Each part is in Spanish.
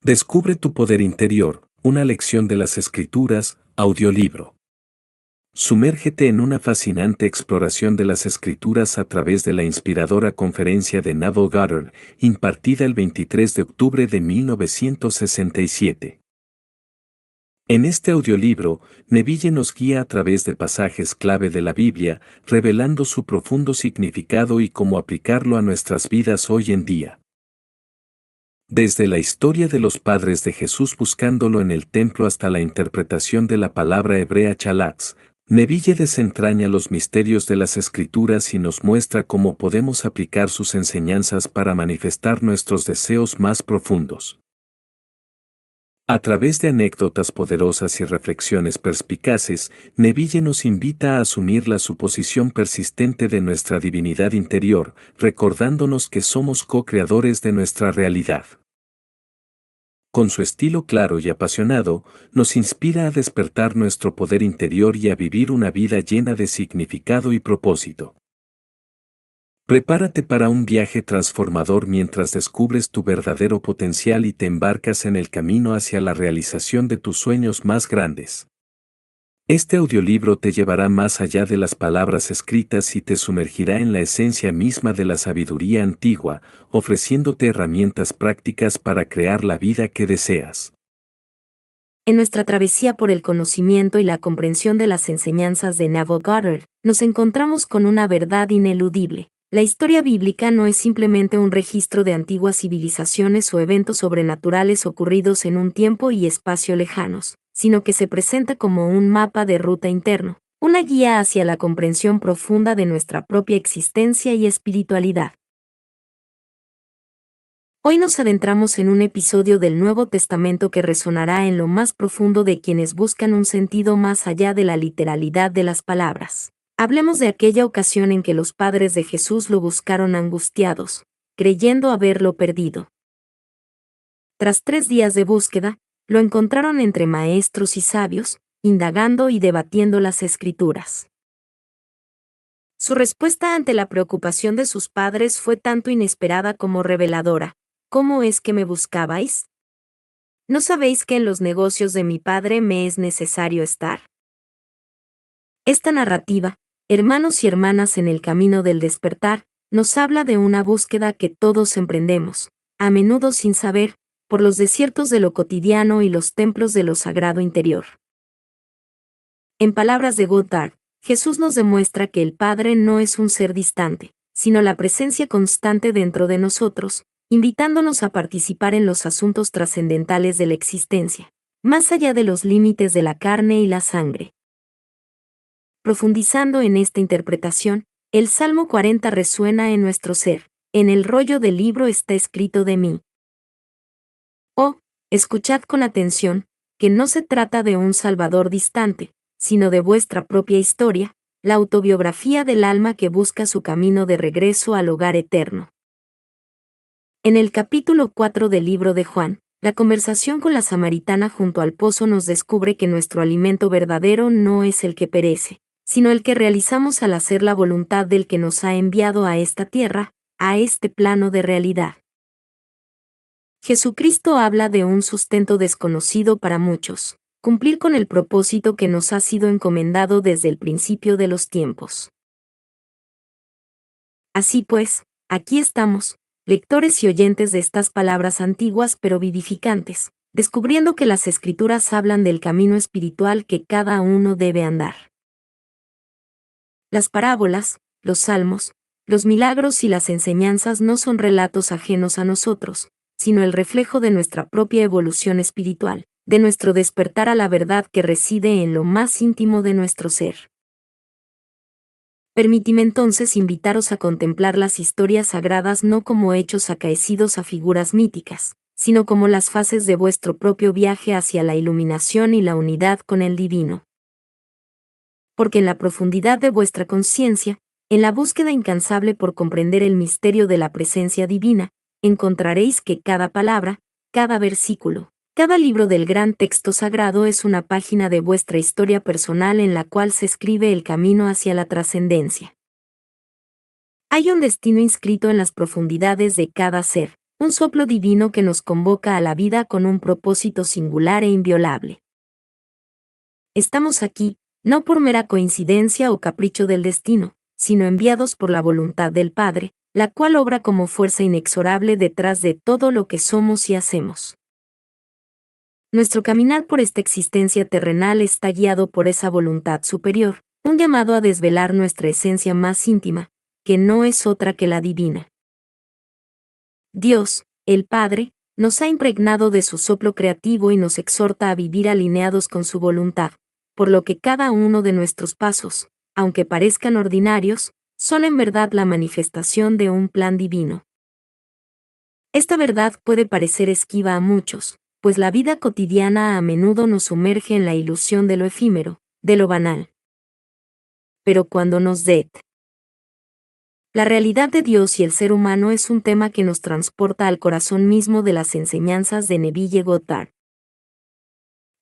Descubre tu poder interior, una lección de las Escrituras, audiolibro. Sumérgete en una fascinante exploración de las Escrituras a través de la inspiradora conferencia de Neville Goddard, impartida el 23 de octubre de 1967. En este audiolibro, Neville nos guía a través de pasajes clave de la Biblia, revelando su profundo significado y cómo aplicarlo a nuestras vidas hoy en día. Desde la historia de los padres de Jesús buscándolo en el templo hasta la interpretación de la palabra hebrea chalatz, Neville desentraña los misterios de las Escrituras y nos muestra cómo podemos aplicar sus enseñanzas para manifestar nuestros deseos más profundos. A través de anécdotas poderosas y reflexiones perspicaces, Neville nos invita a asumir la suposición persistente de nuestra divinidad interior, recordándonos que somos co-creadores de nuestra realidad. Con su estilo claro y apasionado, nos inspira a despertar nuestro poder interior y a vivir una vida llena de significado y propósito. Prepárate para un viaje transformador mientras descubres tu verdadero potencial y te embarcas en el camino hacia la realización de tus sueños más grandes. Este audiolibro te llevará más allá de las palabras escritas y te sumergirá en la esencia misma de la sabiduría antigua, ofreciéndote herramientas prácticas para crear la vida que deseas. En nuestra travesía por el conocimiento y la comprensión de las enseñanzas de Neville Goddard, nos encontramos con una verdad ineludible. La historia bíblica no es simplemente un registro de antiguas civilizaciones o eventos sobrenaturales ocurridos en un tiempo y espacio lejanos, sino que se presenta como un mapa de ruta interno, una guía hacia la comprensión profunda de nuestra propia existencia y espiritualidad. Hoy nos adentramos en un episodio del Nuevo Testamento que resonará en lo más profundo de quienes buscan un sentido más allá de la literalidad de las palabras. Hablemos de aquella ocasión en que los padres de Jesús lo buscaron angustiados, creyendo haberlo perdido. Tras 3 días de búsqueda, lo encontraron entre maestros y sabios, indagando y debatiendo las Escrituras. Su respuesta ante la preocupación de sus padres fue tanto inesperada como reveladora. ¿Cómo es que me buscabais? ¿No sabéis que en los negocios de mi padre me es necesario estar? Esta narrativa, hermanos y hermanas en el camino del despertar, nos habla de una búsqueda que todos emprendemos, a menudo sin saber, por los desiertos de lo cotidiano y los templos de lo sagrado interior. En palabras de Goddard, Jesús nos demuestra que el Padre no es un ser distante, sino la presencia constante dentro de nosotros, invitándonos a participar en los asuntos trascendentales de la existencia, más allá de los límites de la carne y la sangre. Profundizando en esta interpretación, el Salmo 40 resuena en nuestro ser. En el rollo del libro está escrito de mí. Oh, escuchad con atención, que no se trata de un Salvador distante, sino de vuestra propia historia, la autobiografía del alma que busca su camino de regreso al hogar eterno. En el capítulo 4 del libro de Juan, la conversación con la samaritana junto al pozo nos descubre que nuestro alimento verdadero no es el que perece, sino el que realizamos al hacer la voluntad del que nos ha enviado a esta tierra, a este plano de realidad. Jesucristo habla de un sustento desconocido para muchos, cumplir con el propósito que nos ha sido encomendado desde el principio de los tiempos. Así pues, aquí estamos, lectores y oyentes de estas palabras antiguas pero vivificantes, descubriendo que las Escrituras hablan del camino espiritual que cada uno debe andar. Las parábolas, los salmos, los milagros y las enseñanzas no son relatos ajenos a nosotros, sino el reflejo de nuestra propia evolución espiritual, de nuestro despertar a la verdad que reside en lo más íntimo de nuestro ser. Permíteme entonces invitaros a contemplar las historias sagradas no como hechos acaecidos a figuras míticas, sino como las fases de vuestro propio viaje hacia la iluminación y la unidad con el divino. Porque en la profundidad de vuestra conciencia, en la búsqueda incansable por comprender el misterio de la presencia divina, encontraréis que cada palabra, cada versículo, cada libro del gran texto sagrado es una página de vuestra historia personal en la cual se escribe el camino hacia la trascendencia. Hay un destino inscrito en las profundidades de cada ser, un soplo divino que nos convoca a la vida con un propósito singular e inviolable. Estamos aquí, no por mera coincidencia o capricho del destino, sino enviados por la voluntad del Padre, la cual obra como fuerza inexorable detrás de todo lo que somos y hacemos. Nuestro caminar por esta existencia terrenal está guiado por esa voluntad superior, un llamado a desvelar nuestra esencia más íntima, que no es otra que la divina. Dios, el Padre, nos ha impregnado de su soplo creativo y nos exhorta a vivir alineados con su voluntad, por lo que cada uno de nuestros pasos, aunque parezcan ordinarios, son en verdad la manifestación de un plan divino. Esta verdad puede parecer esquiva a muchos, pues la vida cotidiana a menudo nos sumerge en la ilusión de lo efímero, de lo banal. Pero cuando nos la realidad de Dios y el ser humano es un tema que nos transporta al corazón mismo de las enseñanzas de Neville Goddard.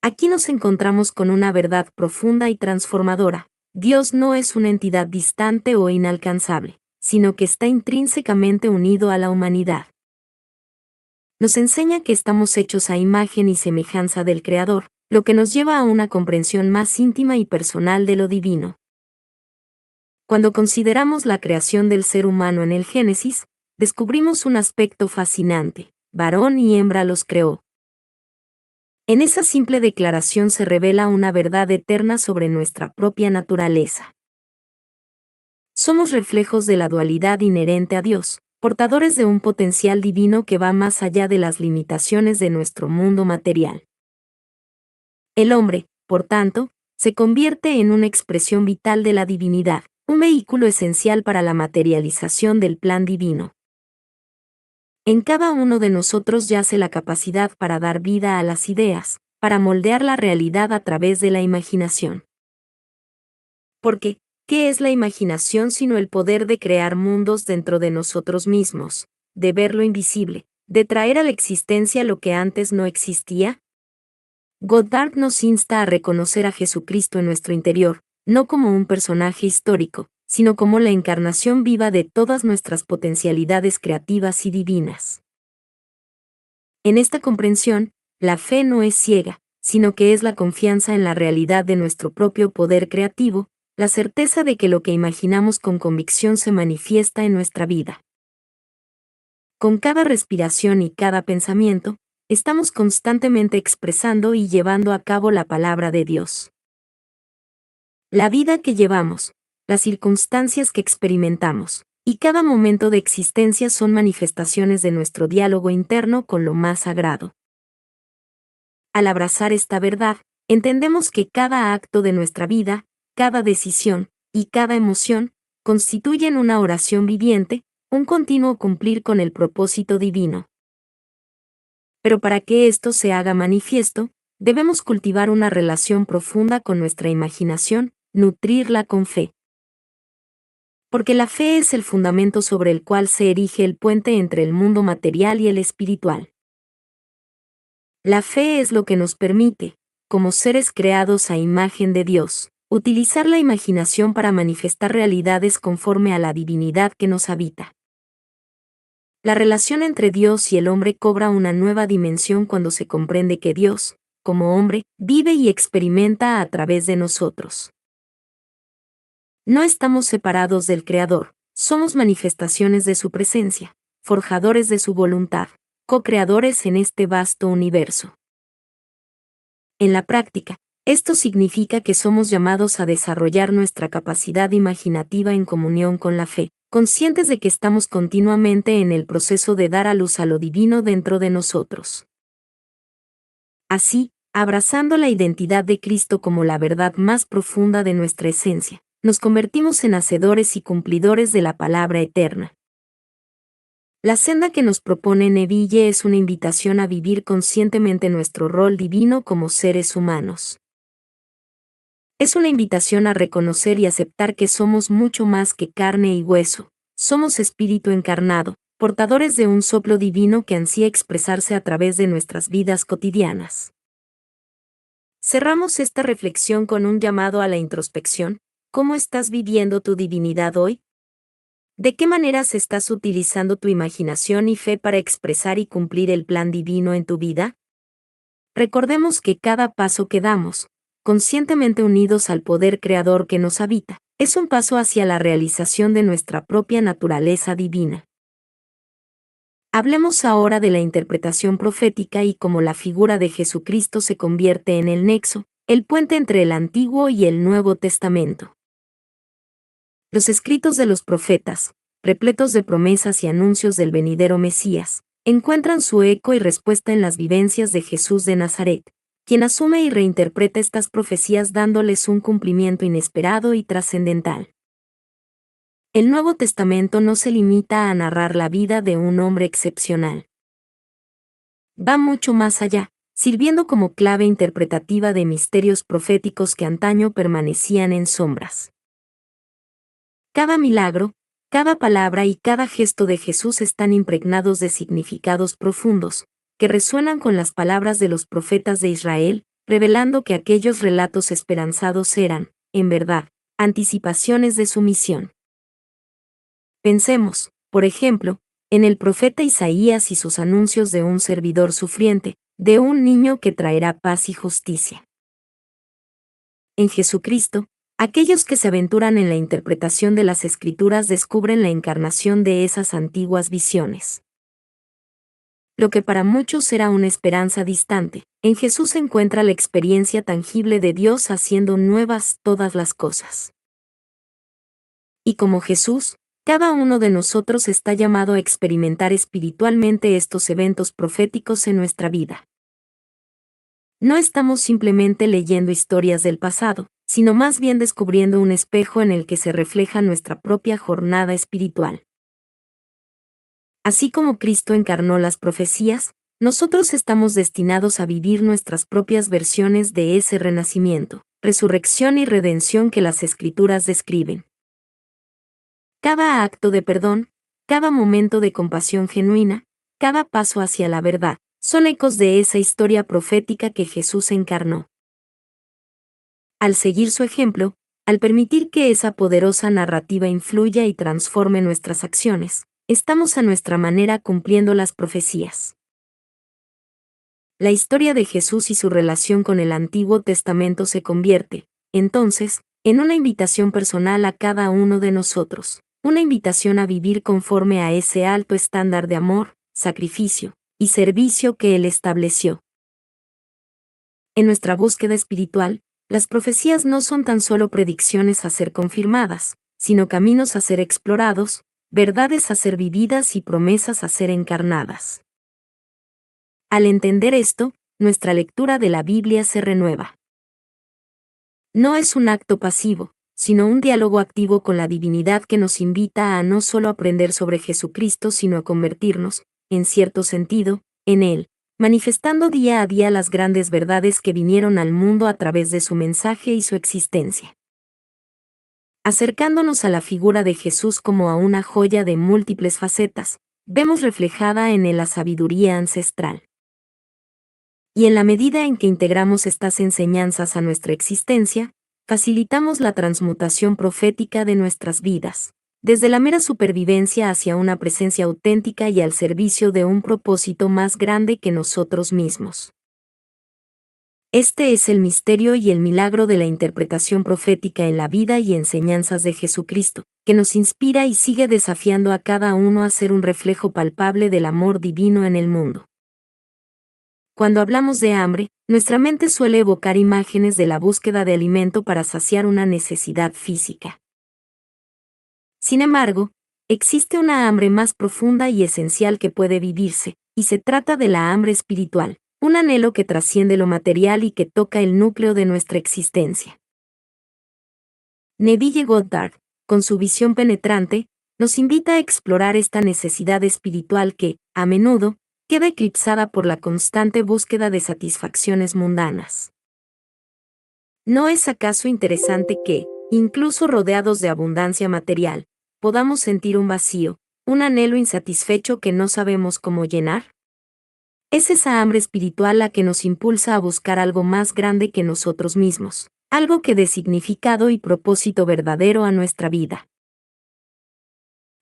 Aquí nos encontramos con una verdad profunda y transformadora. Dios no es una entidad distante o inalcanzable, sino que está intrínsecamente unido a la humanidad. Nos enseña que estamos hechos a imagen y semejanza del Creador, lo que nos lleva a una comprensión más íntima y personal de lo divino. Cuando consideramos la creación del ser humano en el Génesis, descubrimos un aspecto fascinante: varón y hembra los creó. En esa simple declaración se revela una verdad eterna sobre nuestra propia naturaleza. Somos reflejos de la dualidad inherente a Dios, portadores de un potencial divino que va más allá de las limitaciones de nuestro mundo material. El hombre, por tanto, se convierte en una expresión vital de la divinidad, un vehículo esencial para la materialización del plan divino. En cada uno de nosotros yace la capacidad para dar vida a las ideas, para moldear la realidad a través de la imaginación. Porque, ¿qué es la imaginación sino el poder de crear mundos dentro de nosotros mismos, de ver lo invisible, de traer a la existencia lo que antes no existía? Goddard nos insta a reconocer a Jesucristo en nuestro interior, no como un personaje histórico, sino como la encarnación viva de todas nuestras potencialidades creativas y divinas. En esta comprensión, la fe no es ciega, sino que es la confianza en la realidad de nuestro propio poder creativo, la certeza de que lo que imaginamos con convicción se manifiesta en nuestra vida. Con cada respiración y cada pensamiento, estamos constantemente expresando y llevando a cabo la palabra de Dios. La vida que llevamos, las circunstancias que experimentamos, y cada momento de existencia son manifestaciones de nuestro diálogo interno con lo más sagrado. Al abrazar esta verdad, entendemos que cada acto de nuestra vida, cada decisión y cada emoción constituyen una oración viviente, un continuo cumplir con el propósito divino. Pero para que esto se haga manifiesto, debemos cultivar una relación profunda con nuestra imaginación, nutrirla con fe. Porque la fe es el fundamento sobre el cual se erige el puente entre el mundo material y el espiritual. La fe es lo que nos permite, como seres creados a imagen de Dios, utilizar la imaginación para manifestar realidades conforme a la divinidad que nos habita. La relación entre Dios y el hombre cobra una nueva dimensión cuando se comprende que Dios, como hombre, vive y experimenta a través de nosotros. No estamos separados del Creador, somos manifestaciones de su presencia, forjadores de su voluntad, co-creadores en este vasto universo. En la práctica, esto significa que somos llamados a desarrollar nuestra capacidad imaginativa en comunión con la fe, conscientes de que estamos continuamente en el proceso de dar a luz a lo divino dentro de nosotros. Así, abrazando la identidad de Cristo como la verdad más profunda de nuestra esencia, nos convertimos en hacedores y cumplidores de la palabra eterna. La senda que nos propone Neville es una invitación a vivir conscientemente nuestro rol divino como seres humanos. Es una invitación a reconocer y aceptar que somos mucho más que carne y hueso, somos espíritu encarnado, portadores de un soplo divino que ansía expresarse a través de nuestras vidas cotidianas. Cerramos esta reflexión con un llamado a la introspección. ¿Cómo estás viviendo tu divinidad hoy? ¿De qué maneras estás utilizando tu imaginación y fe para expresar y cumplir el plan divino en tu vida? Recordemos que cada paso que damos, conscientemente unidos al poder creador que nos habita, es un paso hacia la realización de nuestra propia naturaleza divina. Hablemos ahora de la interpretación profética y cómo la figura de Jesucristo se convierte en el nexo, el puente entre el Antiguo y el Nuevo Testamento. Los escritos de los profetas, repletos de promesas y anuncios del venidero Mesías, encuentran su eco y respuesta en las vivencias de Jesús de Nazaret, quien asume y reinterpreta estas profecías dándoles un cumplimiento inesperado y trascendental. El Nuevo Testamento no se limita a narrar la vida de un hombre excepcional. Va mucho más allá, sirviendo como clave interpretativa de misterios proféticos que antaño permanecían en sombras. Cada milagro, cada palabra y cada gesto de Jesús están impregnados de significados profundos, que resuenan con las palabras de los profetas de Israel, revelando que aquellos relatos esperanzados eran, en verdad, anticipaciones de su misión. Pensemos, por ejemplo, en el profeta Isaías y sus anuncios de un servidor sufriente, de un niño que traerá paz y justicia. En Jesucristo, aquellos que se aventuran en la interpretación de las Escrituras descubren la encarnación de esas antiguas visiones. Lo que para muchos era una esperanza distante, en Jesús se encuentra la experiencia tangible de Dios haciendo nuevas todas las cosas. Y como Jesús, cada uno de nosotros está llamado a experimentar espiritualmente estos eventos proféticos en nuestra vida. No estamos simplemente leyendo historias del pasado, sino más bien descubriendo un espejo en el que se refleja nuestra propia jornada espiritual. Así como Cristo encarnó las profecías, nosotros estamos destinados a vivir nuestras propias versiones de ese renacimiento, resurrección y redención que las Escrituras describen. Cada acto de perdón, cada momento de compasión genuina, cada paso hacia la verdad, son ecos de esa historia profética que Jesús encarnó. Al seguir su ejemplo, al permitir que esa poderosa narrativa influya y transforme nuestras acciones, estamos a nuestra manera cumpliendo las profecías. La historia de Jesús y su relación con el Antiguo Testamento se convierte, entonces, en una invitación personal a cada uno de nosotros, una invitación a vivir conforme a ese alto estándar de amor, sacrificio y servicio que Él estableció. En nuestra búsqueda espiritual, las profecías no son tan solo predicciones a ser confirmadas, sino caminos a ser explorados, verdades a ser vividas y promesas a ser encarnadas. Al entender esto, nuestra lectura de la Biblia se renueva. No es un acto pasivo, sino un diálogo activo con la divinidad que nos invita a no solo aprender sobre Jesucristo, sino a convertirnos, en cierto sentido, en Él, manifestando día a día las grandes verdades que vinieron al mundo a través de su mensaje y su existencia. Acercándonos a la figura de Jesús como a una joya de múltiples facetas, vemos reflejada en él la sabiduría ancestral. Y en la medida en que integramos estas enseñanzas a nuestra existencia, facilitamos la transmutación profética de nuestras vidas, desde la mera supervivencia hacia una presencia auténtica y al servicio de un propósito más grande que nosotros mismos. Este es el misterio y el milagro de la interpretación profética en la vida y enseñanzas de Jesucristo, que nos inspira y sigue desafiando a cada uno a ser un reflejo palpable del amor divino en el mundo. Cuando hablamos de hambre, nuestra mente suele evocar imágenes de la búsqueda de alimento para saciar una necesidad física. Sin embargo, existe una hambre más profunda y esencial que puede vivirse, y se trata de la hambre espiritual, un anhelo que trasciende lo material y que toca el núcleo de nuestra existencia. Neville Goddard, con su visión penetrante, nos invita a explorar esta necesidad espiritual que, a menudo, queda eclipsada por la constante búsqueda de satisfacciones mundanas. ¿No es acaso interesante que, incluso rodeados de abundancia material, podamos sentir un vacío, un anhelo insatisfecho que no sabemos cómo llenar? Es esa hambre espiritual la que nos impulsa a buscar algo más grande que nosotros mismos, algo que dé significado y propósito verdadero a nuestra vida.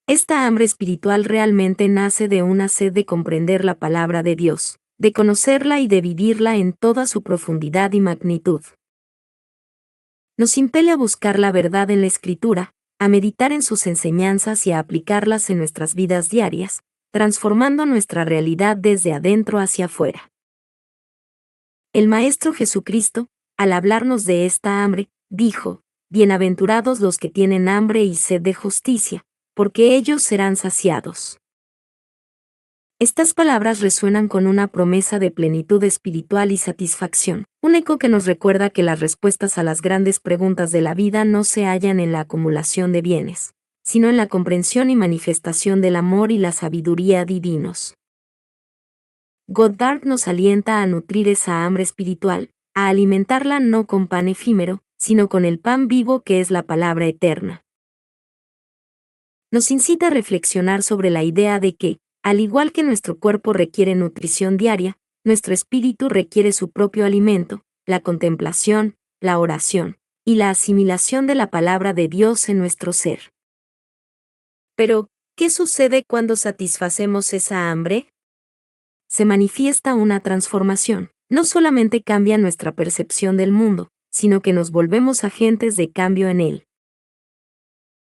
Esta hambre espiritual realmente nace de una sed de comprender la palabra de Dios, de conocerla y de vivirla en toda su profundidad y magnitud. Nos impele a buscar la verdad en la Escritura, a meditar en sus enseñanzas y a aplicarlas en nuestras vidas diarias, transformando nuestra realidad desde adentro hacia afuera. El Maestro Jesucristo, al hablarnos de esta hambre, dijo: «Bienaventurados los que tienen hambre y sed de justicia, porque ellos serán saciados». Estas palabras resuenan con una promesa de plenitud espiritual y satisfacción, un eco que nos recuerda que las respuestas a las grandes preguntas de la vida no se hallan en la acumulación de bienes, sino en la comprensión y manifestación del amor y la sabiduría divinos. Goddard nos alienta a nutrir esa hambre espiritual, a alimentarla no con pan efímero, sino con el pan vivo que es la palabra eterna. Nos incita a reflexionar sobre la idea de que, al igual que nuestro cuerpo requiere nutrición diaria, nuestro espíritu requiere su propio alimento, la contemplación, la oración, y la asimilación de la palabra de Dios en nuestro ser. Pero, ¿qué sucede cuando satisfacemos esa hambre? Se manifiesta una transformación. No solamente cambia nuestra percepción del mundo, sino que nos volvemos agentes de cambio en él.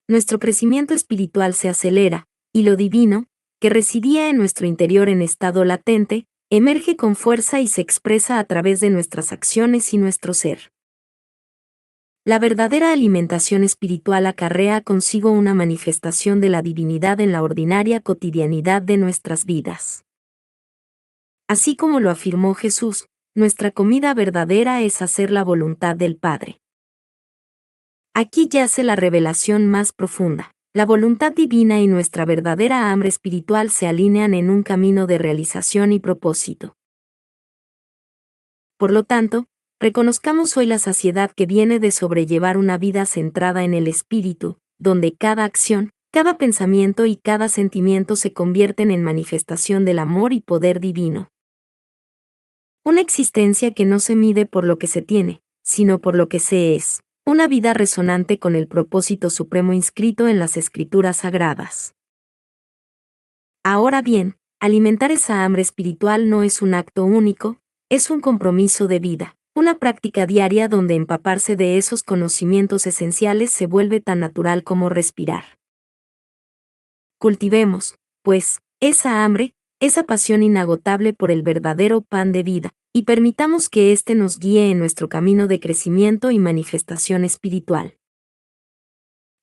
Nuestro crecimiento espiritual se acelera, y lo divino, que residía en nuestro interior en estado latente, emerge con fuerza y se expresa a través de nuestras acciones y nuestro ser. La verdadera alimentación espiritual acarrea consigo una manifestación de la divinidad en la ordinaria cotidianidad de nuestras vidas. Así como lo afirmó Jesús, nuestra comida verdadera es hacer la voluntad del Padre. Aquí yace la revelación más profunda. La voluntad divina y nuestra verdadera hambre espiritual se alinean en un camino de realización y propósito. Por lo tanto, reconozcamos hoy la saciedad que viene de sobrellevar una vida centrada en el espíritu, donde cada acción, cada pensamiento y cada sentimiento se convierten en manifestación del amor y poder divino. Una existencia que no se mide por lo que se tiene, sino por lo que se es. Una vida resonante con el propósito supremo inscrito en las Escrituras Sagradas. Ahora bien, alimentar esa hambre espiritual no es un acto único, es un compromiso de vida, una práctica diaria donde empaparse de esos conocimientos esenciales se vuelve tan natural como respirar. Cultivemos, pues, esa hambre, esa pasión inagotable por el verdadero pan de vida, y permitamos que éste nos guíe en nuestro camino de crecimiento y manifestación espiritual.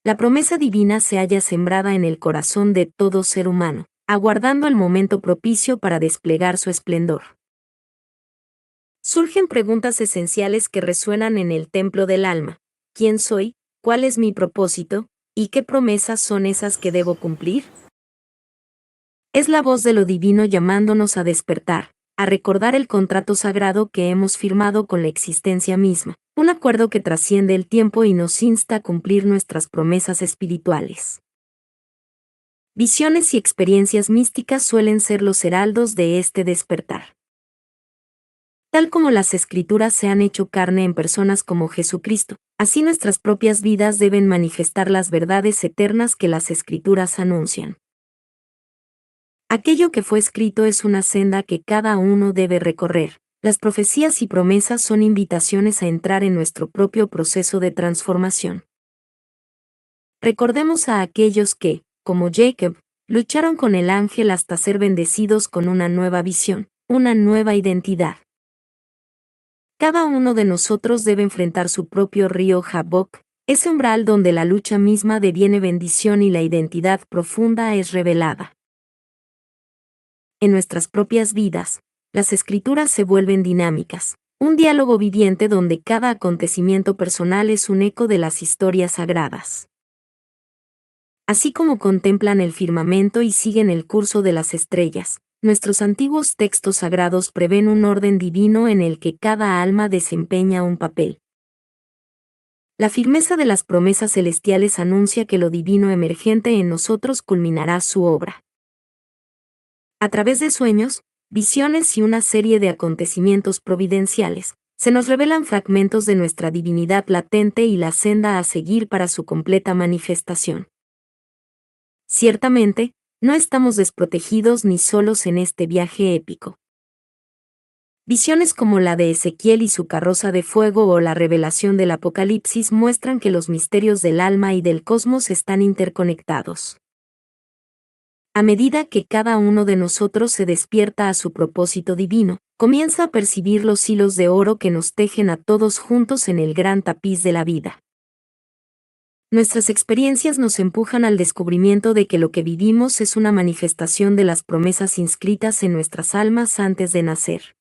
La promesa divina se halla sembrada en el corazón de todo ser humano, aguardando el momento propicio para desplegar su esplendor. Surgen preguntas esenciales que resuenan en el templo del alma. ¿Quién soy? ¿Cuál es mi propósito? ¿Y qué promesas son esas que debo cumplir? Es la voz de lo divino llamándonos a despertar, a recordar el contrato sagrado que hemos firmado con la existencia misma, un acuerdo que trasciende el tiempo y nos insta a cumplir nuestras promesas espirituales. Visiones y experiencias místicas suelen ser los heraldos de este despertar. Tal como las Escrituras se han hecho carne en personas como Jesucristo, así nuestras propias vidas deben manifestar las verdades eternas que las Escrituras anuncian. Aquello que fue escrito es una senda que cada uno debe recorrer. Las profecías y promesas son invitaciones a entrar en nuestro propio proceso de transformación. Recordemos a aquellos que, como Jacob, lucharon con el ángel hasta ser bendecidos con una nueva visión, una nueva identidad. Cada uno de nosotros debe enfrentar su propio río Jabbok, ese umbral donde la lucha misma deviene bendición y la identidad profunda es revelada. En nuestras propias vidas, las Escrituras se vuelven dinámicas, un diálogo viviente donde cada acontecimiento personal es un eco de las historias sagradas. Así como contemplan el firmamento y siguen el curso de las estrellas, nuestros antiguos textos sagrados prevén un orden divino en el que cada alma desempeña un papel. La firmeza de las promesas celestiales anuncia que lo divino emergente en nosotros culminará su obra. A través de sueños, visiones y una serie de acontecimientos providenciales, se nos revelan fragmentos de nuestra divinidad latente y la senda a seguir para su completa manifestación. Ciertamente, no estamos desprotegidos ni solos en este viaje épico. Visiones como la de Ezequiel y su carroza de fuego o la revelación del Apocalipsis muestran que los misterios del alma y del cosmos están interconectados. A medida que cada uno de nosotros se despierta a su propósito divino, comienza a percibir los hilos de oro que nos tejen a todos juntos en el gran tapiz de la vida. Nuestras experiencias nos empujan al descubrimiento de que lo que vivimos es una manifestación de las promesas inscritas en nuestras almas antes de nacer.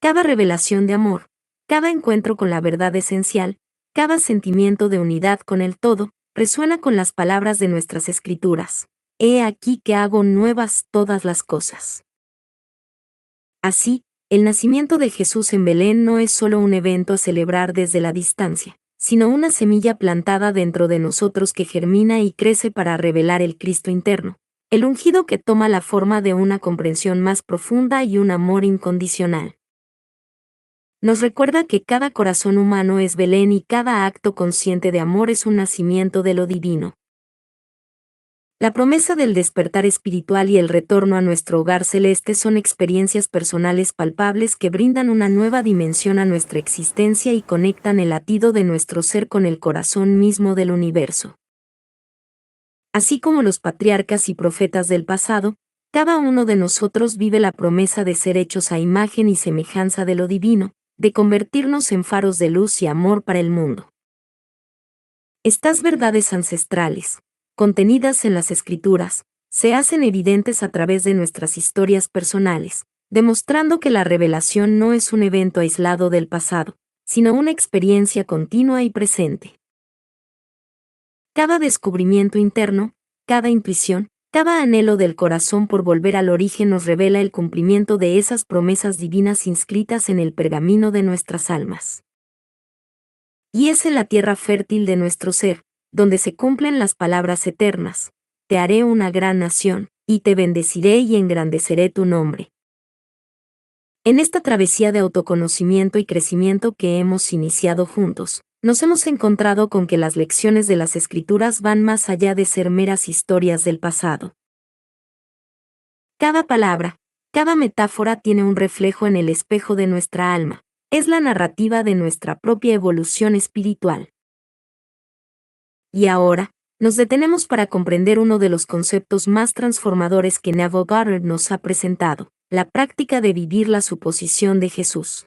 Cada revelación de amor, cada encuentro con la verdad esencial, cada sentimiento de unidad con el todo, resuena con las palabras de nuestras escrituras. He aquí que hago nuevas todas las cosas. Así, el nacimiento de Jesús en Belén no es solo un evento a celebrar desde la distancia, sino una semilla plantada dentro de nosotros que germina y crece para revelar el Cristo interno, el ungido que toma la forma de una comprensión más profunda y un amor incondicional. Nos recuerda que cada corazón humano es Belén y cada acto consciente de amor es un nacimiento de lo divino. La promesa del despertar espiritual y el retorno a nuestro hogar celeste son experiencias personales palpables que brindan una nueva dimensión a nuestra existencia y conectan el latido de nuestro ser con el corazón mismo del universo. Así como los patriarcas y profetas del pasado, cada uno de nosotros vive la promesa de ser hechos a imagen y semejanza de lo divino, de convertirnos en faros de luz y amor para el mundo. Estas verdades ancestrales, contenidas en las Escrituras, se hacen evidentes a través de nuestras historias personales, demostrando que la revelación no es un evento aislado del pasado, sino una experiencia continua y presente. Cada descubrimiento interno, cada intuición, cada anhelo del corazón por volver al origen nos revela el cumplimiento de esas promesas divinas inscritas en el pergamino de nuestras almas. Y es en la tierra fértil de nuestro ser, donde se cumplen las palabras eternas: te haré una gran nación, y te bendeciré y engrandeceré tu nombre. En esta travesía de autoconocimiento y crecimiento que hemos iniciado juntos, nos hemos encontrado con que las lecciones de las Escrituras van más allá de ser meras historias del pasado. Cada palabra, cada metáfora tiene un reflejo en el espejo de nuestra alma, es la narrativa de nuestra propia evolución espiritual. Y ahora, nos detenemos para comprender uno de los conceptos más transformadores que Neville Goddard nos ha presentado: la práctica de vivir la suposición de Jesús.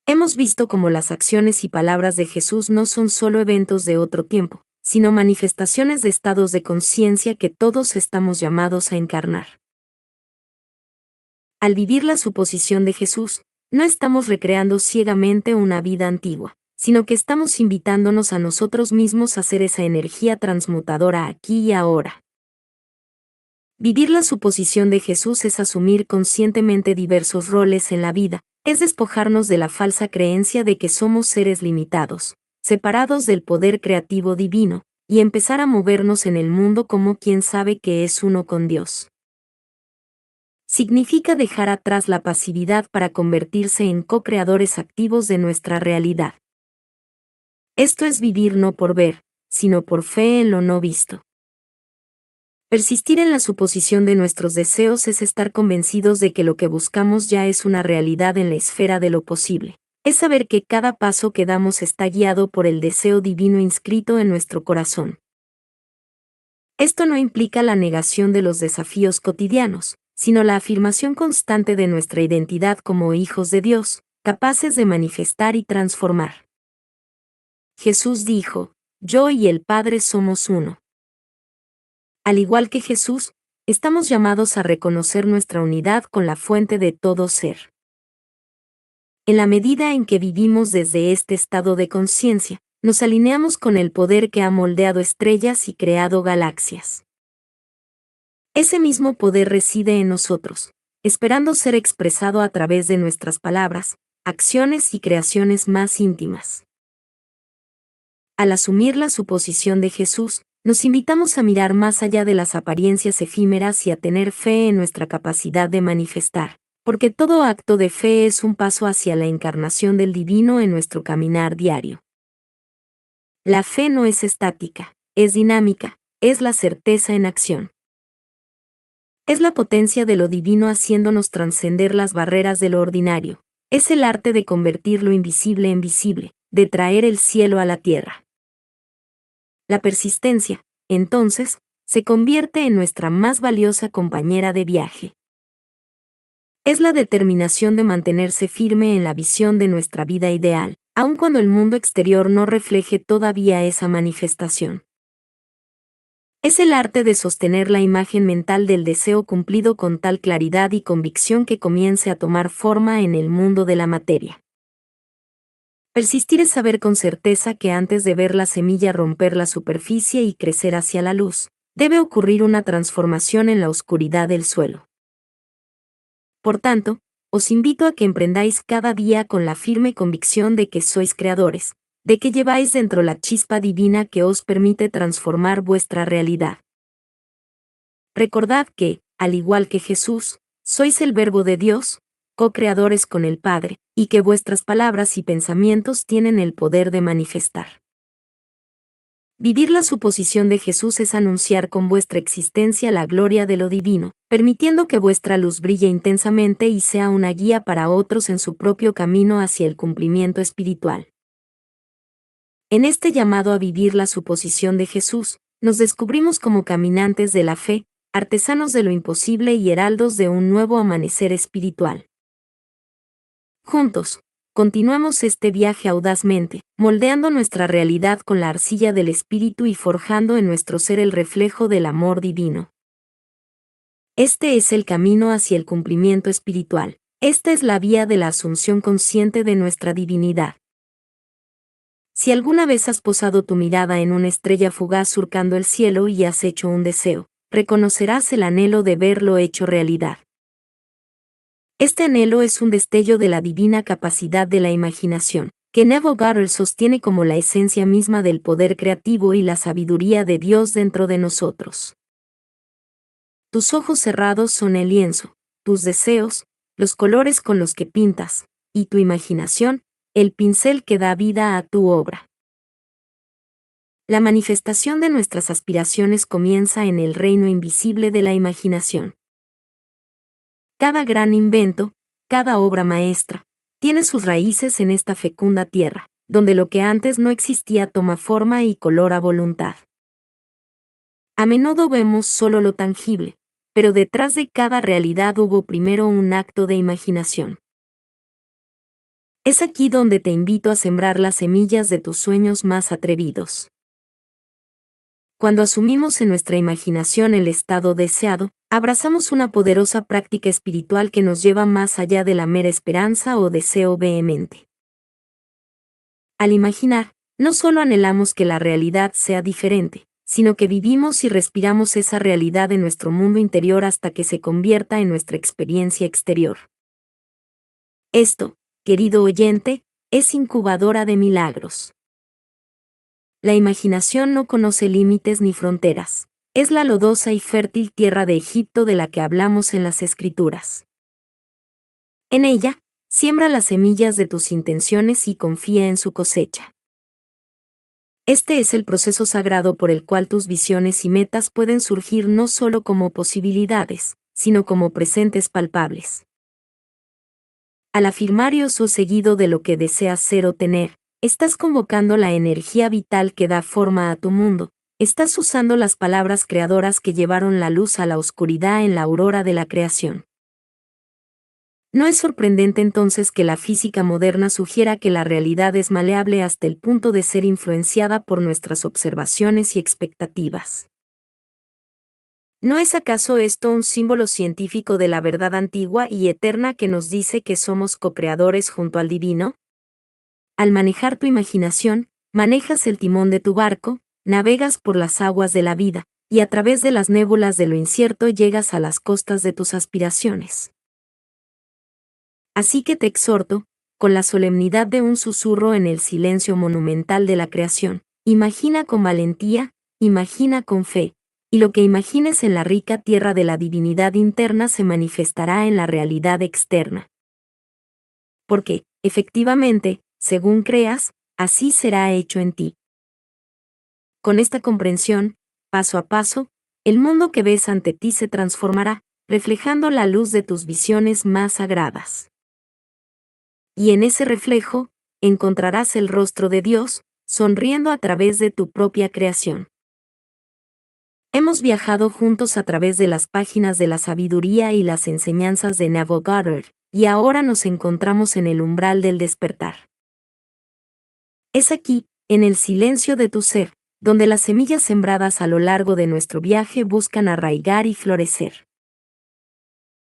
Hemos visto cómo las acciones y palabras de Jesús no son solo eventos de otro tiempo, sino manifestaciones de estados de conciencia que todos estamos llamados a encarnar. Al vivir la suposición de Jesús, no estamos recreando ciegamente una vida antigua, sino que estamos invitándonos a nosotros mismos a ser esa energía transmutadora aquí y ahora. Vivir la suposición de Jesús es asumir conscientemente diversos roles en la vida, es despojarnos de la falsa creencia de que somos seres limitados, separados del poder creativo divino, y empezar a movernos en el mundo como quien sabe que es uno con Dios. Significa dejar atrás la pasividad para convertirse en co-creadores activos de nuestra realidad. Esto es vivir no por ver, sino por fe en lo no visto. Persistir en la suposición de nuestros deseos es estar convencidos de que lo que buscamos ya es una realidad en la esfera de lo posible. Es saber que cada paso que damos está guiado por el deseo divino inscrito en nuestro corazón. Esto no implica la negación de los desafíos cotidianos, sino la afirmación constante de nuestra identidad como hijos de Dios, capaces de manifestar y transformar. Jesús dijo: yo y el Padre somos uno. Al igual que Jesús, estamos llamados a reconocer nuestra unidad con la fuente de todo ser. En la medida en que vivimos desde este estado de conciencia, nos alineamos con el poder que ha moldeado estrellas y creado galaxias. Ese mismo poder reside en nosotros, esperando ser expresado a través de nuestras palabras, acciones y creaciones más íntimas. Al asumir la suposición de Jesús, nos invitamos a mirar más allá de las apariencias efímeras y a tener fe en nuestra capacidad de manifestar, porque todo acto de fe es un paso hacia la encarnación del divino en nuestro caminar diario. La fe no es estática, es dinámica, es la certeza en acción. Es la potencia de lo divino haciéndonos trascender las barreras de lo ordinario. Es el arte de convertir lo invisible en visible, de traer el cielo a la tierra. La persistencia, entonces, se convierte en nuestra más valiosa compañera de viaje. Es la determinación de mantenerse firme en la visión de nuestra vida ideal, aun cuando el mundo exterior no refleje todavía esa manifestación. Es el arte de sostener la imagen mental del deseo cumplido con tal claridad y convicción que comience a tomar forma en el mundo de la materia. Persistir es saber con certeza que antes de ver la semilla romper la superficie y crecer hacia la luz, debe ocurrir una transformación en la oscuridad del suelo. Por tanto, os invito a que emprendáis cada día con la firme convicción de que sois creadores, de que lleváis dentro la chispa divina que os permite transformar vuestra realidad. Recordad que, al igual que Jesús, sois el Verbo de Dios, co-creadores con el Padre, y que vuestras palabras y pensamientos tienen el poder de manifestar. Vivir la suposición de Jesús es anunciar con vuestra existencia la gloria de lo divino, permitiendo que vuestra luz brille intensamente y sea una guía para otros en su propio camino hacia el cumplimiento espiritual. En este llamado a vivir la suposición de Jesús, nos descubrimos como caminantes de la fe, artesanos de lo imposible y heraldos de un nuevo amanecer espiritual. Juntos, continuemos este viaje audazmente, moldeando nuestra realidad con la arcilla del Espíritu y forjando en nuestro ser el reflejo del amor divino. Este es el camino hacia el cumplimiento espiritual. Esta es la vía de la asunción consciente de nuestra divinidad. Si alguna vez has posado tu mirada en una estrella fugaz surcando el cielo y has hecho un deseo, reconocerás el anhelo de verlo hecho realidad. Este anhelo es un destello de la divina capacidad de la imaginación, que Neville Goddard sostiene como la esencia misma del poder creativo y la sabiduría de Dios dentro de nosotros. Tus ojos cerrados son el lienzo, tus deseos, los colores con los que pintas, y tu imaginación, el pincel que da vida a tu obra. La manifestación de nuestras aspiraciones comienza en el reino invisible de la imaginación. Cada gran invento, cada obra maestra, tiene sus raíces en esta fecunda tierra, donde lo que antes no existía toma forma y color a voluntad. A menudo vemos solo lo tangible, pero detrás de cada realidad hubo primero un acto de imaginación. Es aquí donde te invito a sembrar las semillas de tus sueños más atrevidos. Cuando asumimos en nuestra imaginación el estado deseado, abrazamos una poderosa práctica espiritual que nos lleva más allá de la mera esperanza o deseo vehemente. Al imaginar, no solo anhelamos que la realidad sea diferente, sino que vivimos y respiramos esa realidad en nuestro mundo interior hasta que se convierta en nuestra experiencia exterior. Esto, querido oyente, es incubadora de milagros. La imaginación no conoce límites ni fronteras. Es la lodosa y fértil tierra de Egipto de la que hablamos en las Escrituras. En ella, siembra las semillas de tus intenciones y confía en su cosecha. Este es el proceso sagrado por el cual tus visiones y metas pueden surgir no solo como posibilidades, sino como presentes palpables. Al afirmar y uso seguido de lo que deseas ser o tener, estás convocando la energía vital que da forma a tu mundo. Estás usando las palabras creadoras que llevaron la luz a la oscuridad en la aurora de la creación. No es sorprendente entonces que la física moderna sugiera que la realidad es maleable hasta el punto de ser influenciada por nuestras observaciones y expectativas. ¿No es acaso esto un símbolo científico de la verdad antigua y eterna que nos dice que somos co-creadores junto al divino? Al manejar tu imaginación, manejas el timón de tu barco, navegas por las aguas de la vida, y a través de las nébulas de lo incierto llegas a las costas de tus aspiraciones. Así que te exhorto, con la solemnidad de un susurro en el silencio monumental de la creación, imagina con valentía, imagina con fe, y lo que imagines en la rica tierra de la divinidad interna se manifestará en la realidad externa. Porque, efectivamente, según creas, así será hecho en ti. Con esta comprensión, paso a paso, el mundo que ves ante ti se transformará, reflejando la luz de tus visiones más sagradas. Y en ese reflejo, encontrarás el rostro de Dios, sonriendo a través de tu propia creación. Hemos viajado juntos a través de las páginas de la sabiduría y las enseñanzas de Neville Goddard, y ahora nos encontramos en el umbral del despertar. Es aquí, en el silencio de tu ser, donde las semillas sembradas a lo largo de nuestro viaje buscan arraigar y florecer.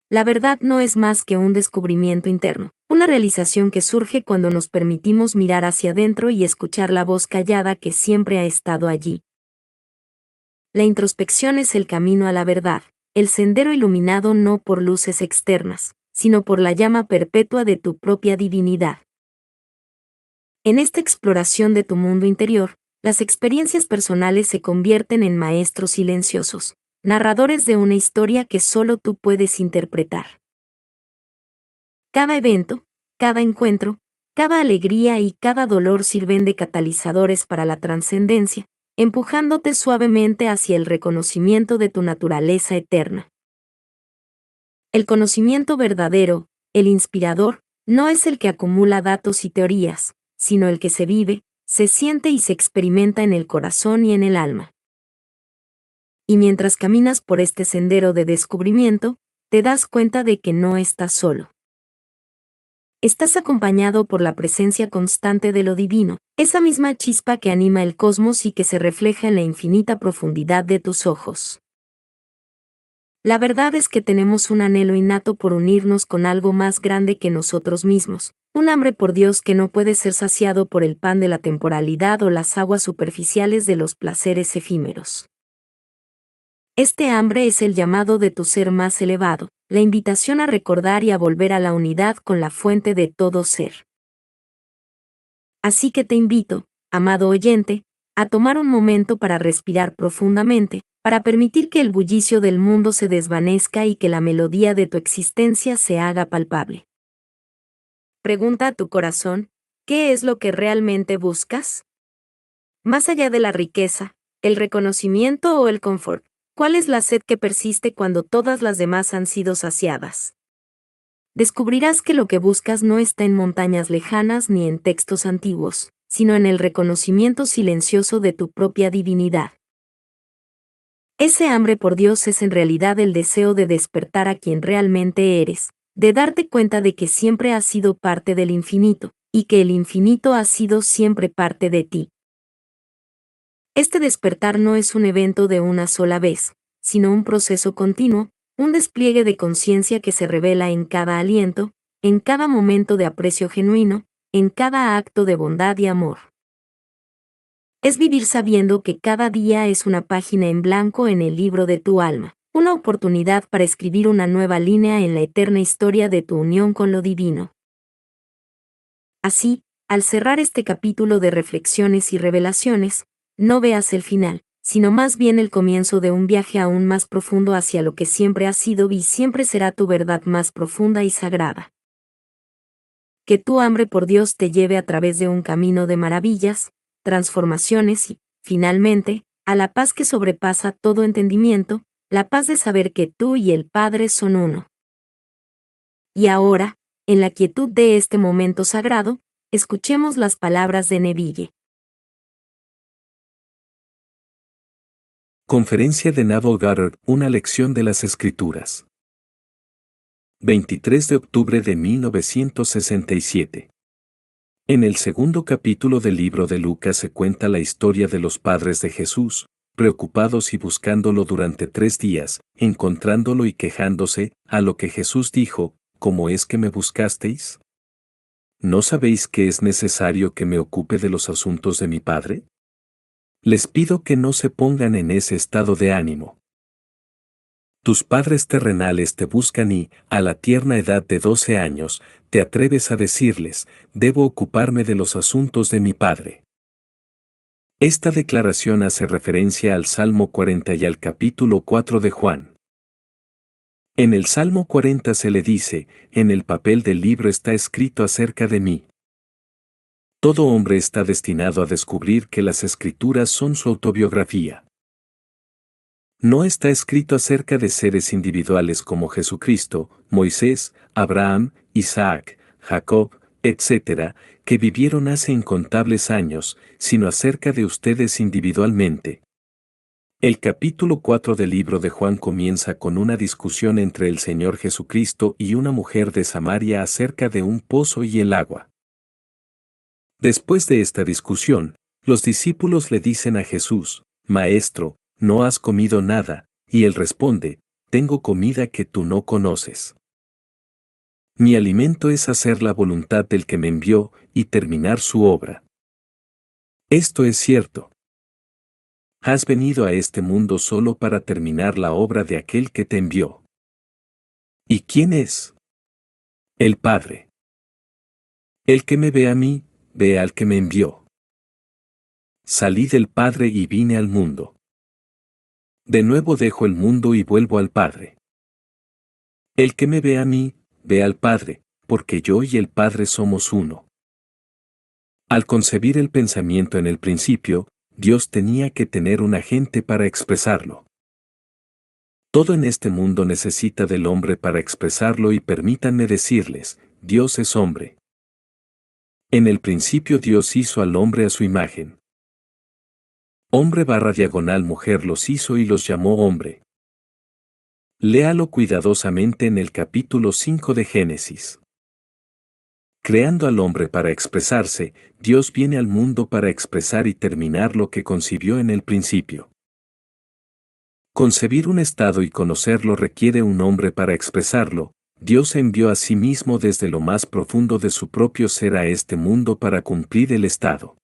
La verdad no es más que un descubrimiento interno, una realización que surge cuando nos permitimos mirar hacia adentro y escuchar la voz callada que siempre ha estado allí. La introspección es el camino a la verdad, el sendero iluminado no por luces externas, sino por la llama perpetua de tu propia divinidad. En esta exploración de tu mundo interior, las experiencias personales se convierten en maestros silenciosos, narradores de una historia que solo tú puedes interpretar. Cada evento, cada encuentro, cada alegría y cada dolor sirven de catalizadores para la trascendencia, empujándote suavemente hacia el reconocimiento de tu naturaleza eterna. El conocimiento verdadero, el inspirador, no es el que acumula datos y teorías, sino el que se vive, se siente y se experimenta en el corazón y en el alma. Y mientras caminas por este sendero de descubrimiento, te das cuenta de que no estás solo. Estás acompañado por la presencia constante de lo divino, esa misma chispa que anima el cosmos y que se refleja en la infinita profundidad de tus ojos. La verdad es que tenemos un anhelo innato por unirnos con algo más grande que nosotros mismos, un hambre por Dios que no puede ser saciado por el pan de la temporalidad o las aguas superficiales de los placeres efímeros. Este hambre es el llamado de tu ser más elevado, la invitación a recordar y a volver a la unidad con la fuente de todo ser. Así que te invito, amado oyente, a tomar un momento para respirar profundamente, para permitir que el bullicio del mundo se desvanezca y que la melodía de tu existencia se haga palpable. Pregunta a tu corazón, ¿qué es lo que realmente buscas? Más allá de la riqueza, el reconocimiento o el confort, ¿cuál es la sed que persiste cuando todas las demás han sido saciadas? Descubrirás que lo que buscas no está en montañas lejanas ni en textos antiguos, sino en el reconocimiento silencioso de tu propia divinidad. Ese hambre por Dios es en realidad el deseo de despertar a quien realmente eres, de darte cuenta de que siempre has sido parte del infinito, y que el infinito ha sido siempre parte de ti. Este despertar no es un evento de una sola vez, sino un proceso continuo, un despliegue de conciencia que se revela en cada aliento, en cada momento de aprecio genuino, en cada acto de bondad y amor. Es vivir sabiendo que cada día es una página en blanco en el libro de tu alma, una oportunidad para escribir una nueva línea en la eterna historia de tu unión con lo divino. Así, al cerrar este capítulo de reflexiones y revelaciones, no veas el final, sino más bien el comienzo de un viaje aún más profundo hacia lo que siempre ha sido y siempre será tu verdad más profunda y sagrada. Que tu hambre por Dios te lleve a través de un camino de maravillas, transformaciones y, finalmente, a la paz que sobrepasa todo entendimiento, la paz de saber que tú y el Padre son uno. Y ahora, en la quietud de este momento sagrado, escuchemos las palabras de Neville. Conferencia de Neville Goddard, una lección de las Escrituras. 23 de octubre de 1967. En el segundo capítulo del libro de Lucas se cuenta la historia de los padres de Jesús, preocupados y buscándolo durante 3 días, encontrándolo y quejándose, a lo que Jesús dijo, ¿cómo es que me buscasteis? ¿No sabéis que es necesario que me ocupe de los asuntos de mi Padre? Les pido que no se pongan en ese estado de ánimo. Tus padres terrenales te buscan y, a la tierna edad de 12 años, te atreves a decirles, debo ocuparme de los asuntos de mi Padre. Esta declaración hace referencia al Salmo 40 y al capítulo 4 de Juan. En el Salmo 40 se le dice, en el papel del libro está escrito acerca de mí. Todo hombre está destinado a descubrir que las Escrituras son su autobiografía. No está escrito acerca de seres individuales como Jesucristo, Moisés, Abraham, Isaac, Jacob, etc., que vivieron hace incontables años, sino acerca de ustedes individualmente. El capítulo 4 del libro de Juan comienza con una discusión entre el Señor Jesucristo y una mujer de Samaria acerca de un pozo y el agua. Después de esta discusión, los discípulos le dicen a Jesús, Maestro, ¿no has comido nada? Y él responde, tengo comida que tú no conoces. Mi alimento es hacer la voluntad del que me envió y terminar su obra. Esto es cierto. Has venido a este mundo solo para terminar la obra de aquel que te envió. ¿Y quién es? El Padre. El que me ve a mí, ve al que me envió. Salí del Padre y vine al mundo. De nuevo dejo el mundo y vuelvo al Padre. El que me ve a mí, ve al Padre, porque yo y el Padre somos uno. Al concebir el pensamiento en el principio, Dios tenía que tener un agente para expresarlo. Todo en este mundo necesita del hombre para expresarlo y permítanme decirles, Dios es hombre. En el principio Dios hizo al hombre a su imagen. Hombre/mujer los hizo y los llamó hombre. Léalo cuidadosamente en el capítulo 5 de Génesis. Creando al hombre para expresarse, Dios viene al mundo para expresar y terminar lo que concibió en el principio. Concebir un estado y conocerlo requiere un hombre para expresarlo. Dios envió a sí mismo desde lo más profundo de su propio ser a este mundo para cumplir el estado.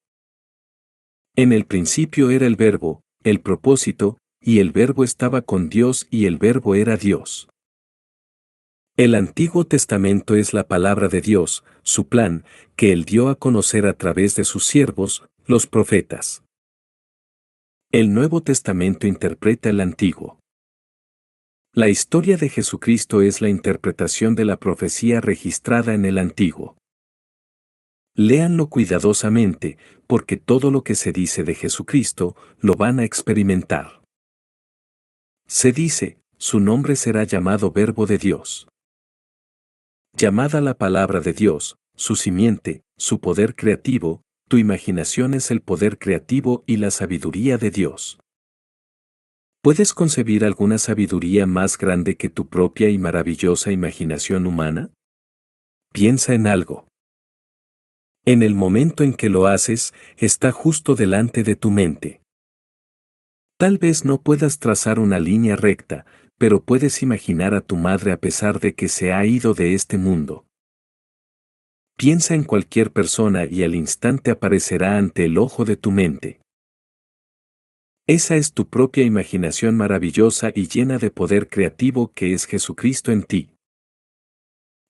En el principio era el Verbo, el propósito, y el Verbo estaba con Dios y el Verbo era Dios. El Antiguo Testamento es la palabra de Dios, su plan, que Él dio a conocer a través de sus siervos, los profetas. El Nuevo Testamento interpreta el Antiguo. La historia de Jesucristo es la interpretación de la profecía registrada en el Antiguo. Léanlo cuidadosamente, porque todo lo que se dice de Jesucristo, lo van a experimentar. Se dice, su nombre será llamado Verbo de Dios. Llamada la palabra de Dios, su simiente, su poder creativo, tu imaginación es el poder creativo y la sabiduría de Dios. ¿Puedes concebir alguna sabiduría más grande que tu propia y maravillosa imaginación humana? Piensa en algo. En el momento en que lo haces, está justo delante de tu mente. Tal vez no puedas trazar una línea recta, pero puedes imaginar a tu madre a pesar de que se ha ido de este mundo. Piensa en cualquier persona y al instante aparecerá ante el ojo de tu mente. Esa es tu propia imaginación maravillosa y llena de poder creativo que es Jesucristo en ti.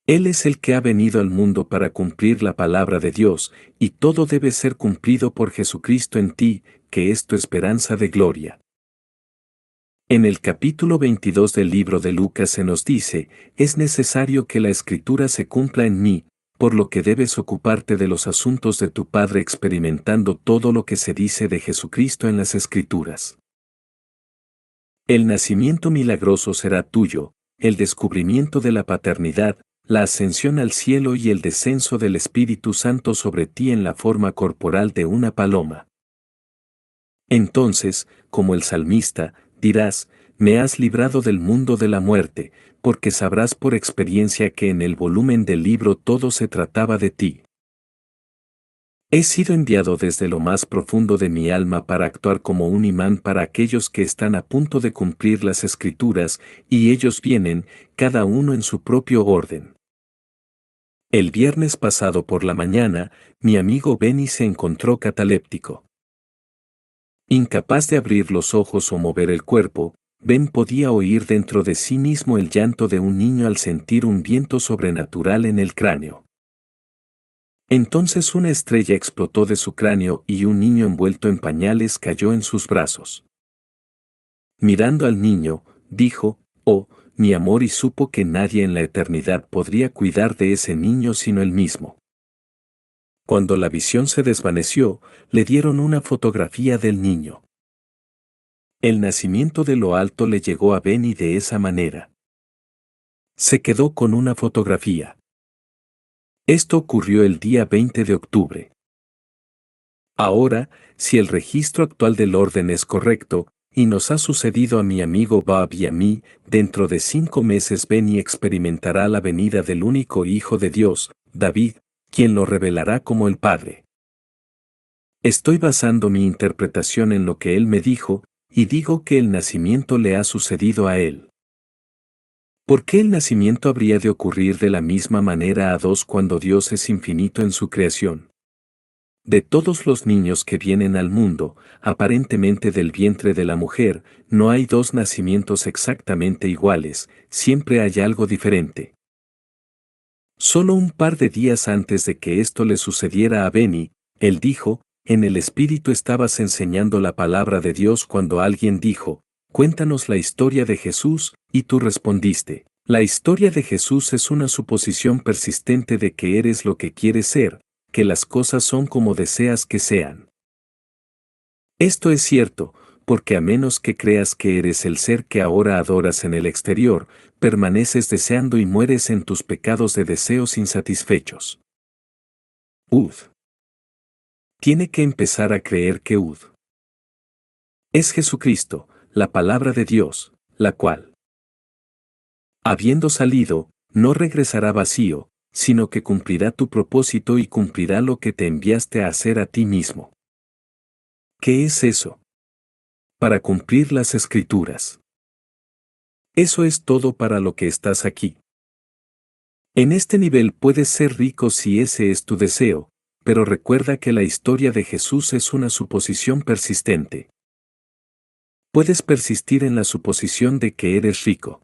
Él es el que ha venido al mundo para cumplir la palabra de Dios, y todo debe ser cumplido por Jesucristo en ti, que es tu esperanza de gloria. En el capítulo 22 del libro de Lucas se nos dice, es necesario que la Escritura se cumpla en mí, por lo que debes ocuparte de los asuntos de tu Padre experimentando todo lo que se dice de Jesucristo en las Escrituras. El nacimiento milagroso será tuyo, el descubrimiento de la paternidad, la ascensión al cielo y el descenso del Espíritu Santo sobre ti en la forma corporal de una paloma. Entonces, como el salmista, dirás, me has librado del mundo de la muerte, porque sabrás por experiencia que en el volumen del libro todo se trataba de ti. He sido enviado desde lo más profundo de mi alma para actuar como un imán para aquellos que están a punto de cumplir las Escrituras, y ellos vienen, cada uno en su propio orden. El viernes pasado por la mañana, mi amigo Benny se encontró cataléptico. Incapaz de abrir los ojos o mover el cuerpo, Ben podía oír dentro de sí mismo el llanto de un niño al sentir un viento sobrenatural en el cráneo. Entonces una estrella explotó de su cráneo y un niño envuelto en pañales cayó en sus brazos. Mirando al niño, dijo, «Oh, mi amor», y supo que nadie en la eternidad podría cuidar de ese niño sino él mismo. Cuando la visión se desvaneció, le dieron una fotografía del niño. El nacimiento de lo alto le llegó a Benny de esa manera. Se quedó con una fotografía. Esto ocurrió el día 20 de octubre. Ahora, si el registro actual del orden es correcto, y nos ha sucedido a mi amigo Bob y a mí, dentro de 5 meses Benny experimentará la venida del único Hijo de Dios, David, quien lo revelará como el Padre. Estoy basando mi interpretación en lo que él me dijo, y digo que el nacimiento le ha sucedido a él. ¿Por qué el nacimiento habría de ocurrir de la misma manera a dos cuando Dios es infinito en su creación? De todos los niños que vienen al mundo, aparentemente del vientre de la mujer, no hay dos nacimientos exactamente iguales, siempre hay algo diferente. Solo un par de días antes de que esto le sucediera a Benny, él dijo, en el espíritu estabas enseñando la palabra de Dios cuando alguien dijo, cuéntanos la historia de Jesús, y tú respondiste, la historia de Jesús es una suposición persistente de que eres lo que quieres ser, que las cosas son como deseas que sean. Esto es cierto, porque a menos que creas que eres el ser que ahora adoras en el exterior, permaneces deseando y mueres en tus pecados de deseos insatisfechos. Tiene que empezar a creer que es Jesucristo, la palabra de Dios, la cual, habiendo salido, no regresará vacío, sino que cumplirá tu propósito y cumplirá lo que te enviaste a hacer a ti mismo. ¿Qué es eso? Para cumplir las Escrituras. Eso es todo para lo que estás aquí. En este nivel puedes ser rico si ese es tu deseo, pero recuerda que la historia de Jesús es una suposición persistente. Puedes persistir en la suposición de que eres rico.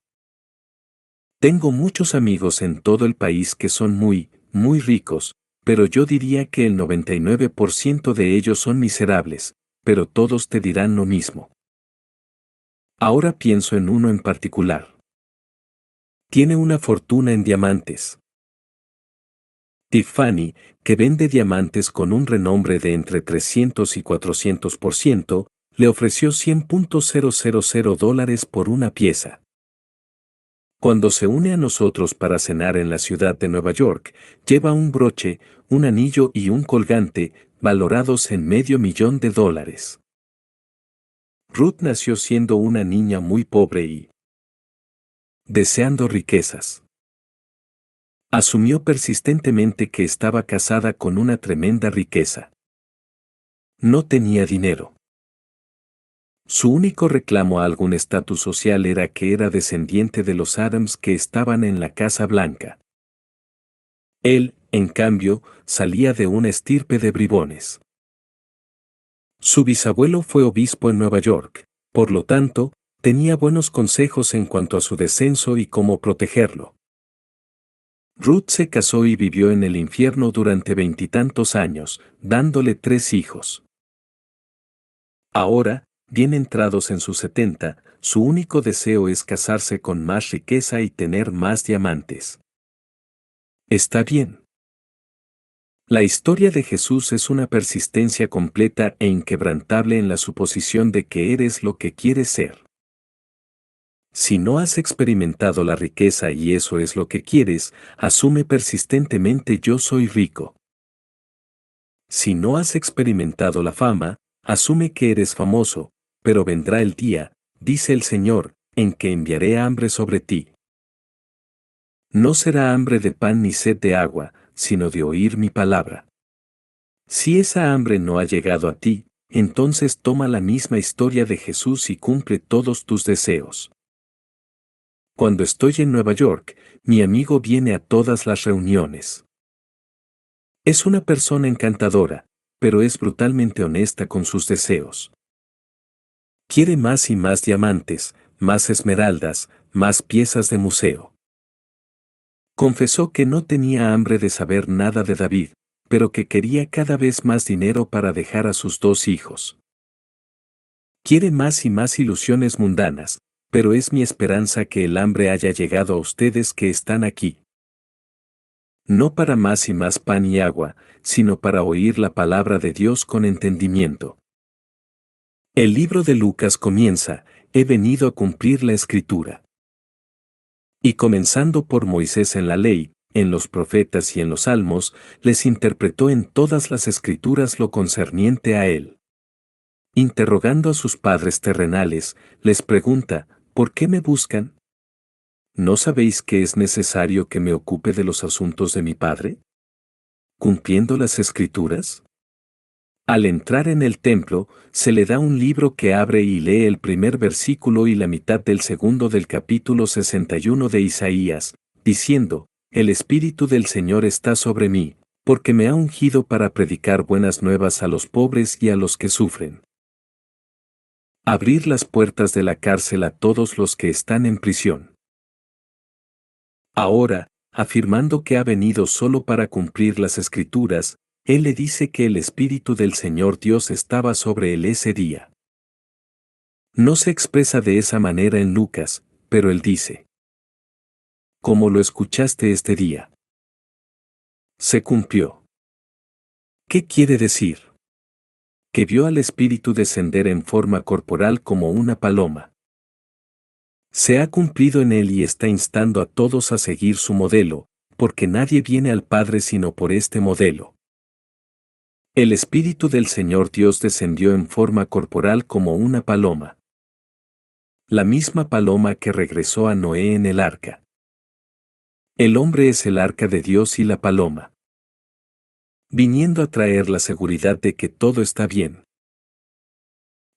Tengo muchos amigos en todo el país que son muy ricos, pero yo diría que el 99% de ellos son miserables, pero todos te dirán lo mismo. Ahora pienso en uno en particular. Tiene una fortuna en diamantes. Tiffany, que vende diamantes con un renombre de entre 300 y 400%, le ofreció $100,000 por una pieza. Cuando se une a nosotros para cenar en la ciudad de Nueva York, lleva un broche, un anillo y un colgante, valorados en $500,000. Ruth nació siendo una niña muy pobre y deseando riquezas. Asumió persistentemente que estaba casada con una tremenda riqueza. No tenía dinero. Su único reclamo a algún estatus social era que era descendiente de los Adams que estaban en la Casa Blanca. Él, en cambio, salía de una estirpe de bribones. Su bisabuelo fue obispo en Nueva York, por lo tanto, tenía buenos consejos en cuanto a su descenso y cómo protegerlo. Ruth se casó y vivió en el infierno durante 20 años, dándole 3 hijos. Ahora, bien entrados en sus 70, su único deseo es casarse con más riqueza y tener más diamantes. Está bien. La historia de Jesús es una persistencia completa e inquebrantable en la suposición de que eres lo que quieres ser. Si no has experimentado la riqueza y eso es lo que quieres, asume persistentemente yo soy rico. Si no has experimentado la fama, asume que eres famoso, pero vendrá el día, dice el Señor, en que enviaré hambre sobre ti. No será hambre de pan ni sed de agua, sino de oír mi palabra. Si esa hambre no ha llegado a ti, entonces toma la misma historia de Jesús y cumple todos tus deseos. Cuando estoy en Nueva York, mi amigo viene a todas las reuniones. Es una persona encantadora, pero es brutalmente honesta con sus deseos. Quiere más y más diamantes, más esmeraldas, más piezas de museo. Confesó que no tenía hambre de saber nada de David, pero que quería cada vez más dinero para dejar a sus 2 hijos. Quiere más y más ilusiones mundanas, pero es mi esperanza que el hambre haya llegado a ustedes que están aquí. No para más y más pan y agua, sino para oír la palabra de Dios con entendimiento. El libro de Lucas comienza, he venido a cumplir la escritura. Y comenzando por Moisés en la ley, en los profetas y en los salmos, les interpretó en todas las escrituras lo concerniente a él. Interrogando a sus padres terrenales, les pregunta, ¿por qué me buscan? ¿No sabéis que es necesario que me ocupe de los asuntos de mi padre? ¿Cumpliendo las escrituras? Al entrar en el templo, se le da un libro que abre y lee el primer versículo y la mitad del segundo del capítulo 61 de Isaías, diciendo, El Espíritu del Señor está sobre mí, porque me ha ungido para predicar buenas nuevas a los pobres y a los que sufren. Abrir las puertas de la cárcel a todos los que están en prisión. Ahora, afirmando que ha venido solo para cumplir las Escrituras, él le dice que el Espíritu del Señor Dios estaba sobre él ese día. No se expresa de esa manera en Lucas, pero él dice, ¿cómo lo escuchaste este día? Se cumplió. ¿Qué quiere decir? Que vio al Espíritu descender en forma corporal como una paloma. Se ha cumplido en él y está instando a todos a seguir su modelo, porque nadie viene al Padre sino por este modelo. El Espíritu del Señor Dios descendió en forma corporal como una paloma. La misma paloma que regresó a Noé en el arca. El hombre es el arca de Dios y la paloma. Viniendo a traer la seguridad de que todo está bien.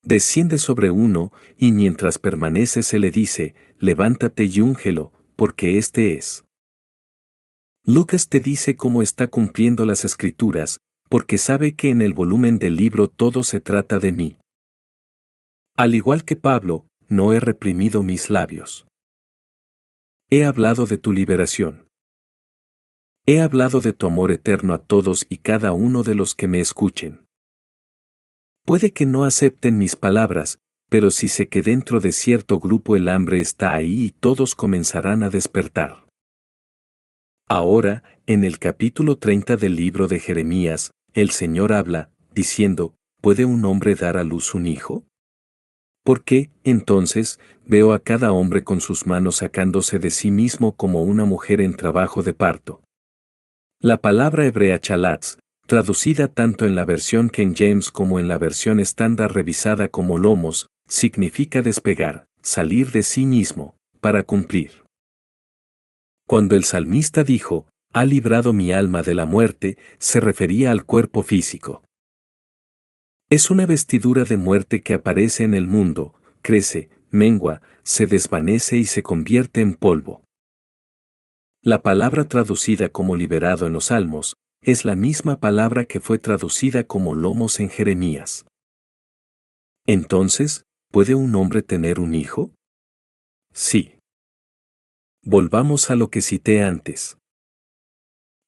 Desciende sobre uno, y mientras permanece se le dice, levántate y úngelo, porque este es. Lucas te dice cómo está cumpliendo las Escrituras, porque sabe que en el volumen del libro todo se trata de mí. Al igual que Pablo, no he reprimido mis labios. He hablado de tu liberación. He hablado de tu amor eterno a todos y cada uno de los que me escuchen. Puede que no acepten mis palabras, pero si sé que dentro de cierto grupo el hambre está ahí y todos comenzarán a despertar. Ahora, en el capítulo 30 del libro de Jeremías, el Señor habla, diciendo, ¿puede un hombre dar a luz un hijo? ¿Por qué, entonces, veo a cada hombre con sus manos sacándose de sí mismo como una mujer en trabajo de parto? La palabra hebrea chalatz, traducida tanto en la versión King James como en la versión estándar revisada como lomos, significa despegar, salir de sí mismo, para cumplir. Cuando el salmista dijo, ha librado mi alma de la muerte, se refería al cuerpo físico. Es una vestidura de muerte que aparece en el mundo, crece, mengua, se desvanece y se convierte en polvo. La palabra traducida como liberado en los Salmos, es la misma palabra que fue traducida como lomos en Jeremías. Entonces, ¿puede un hombre tener un hijo? Sí. Volvamos a lo que cité antes.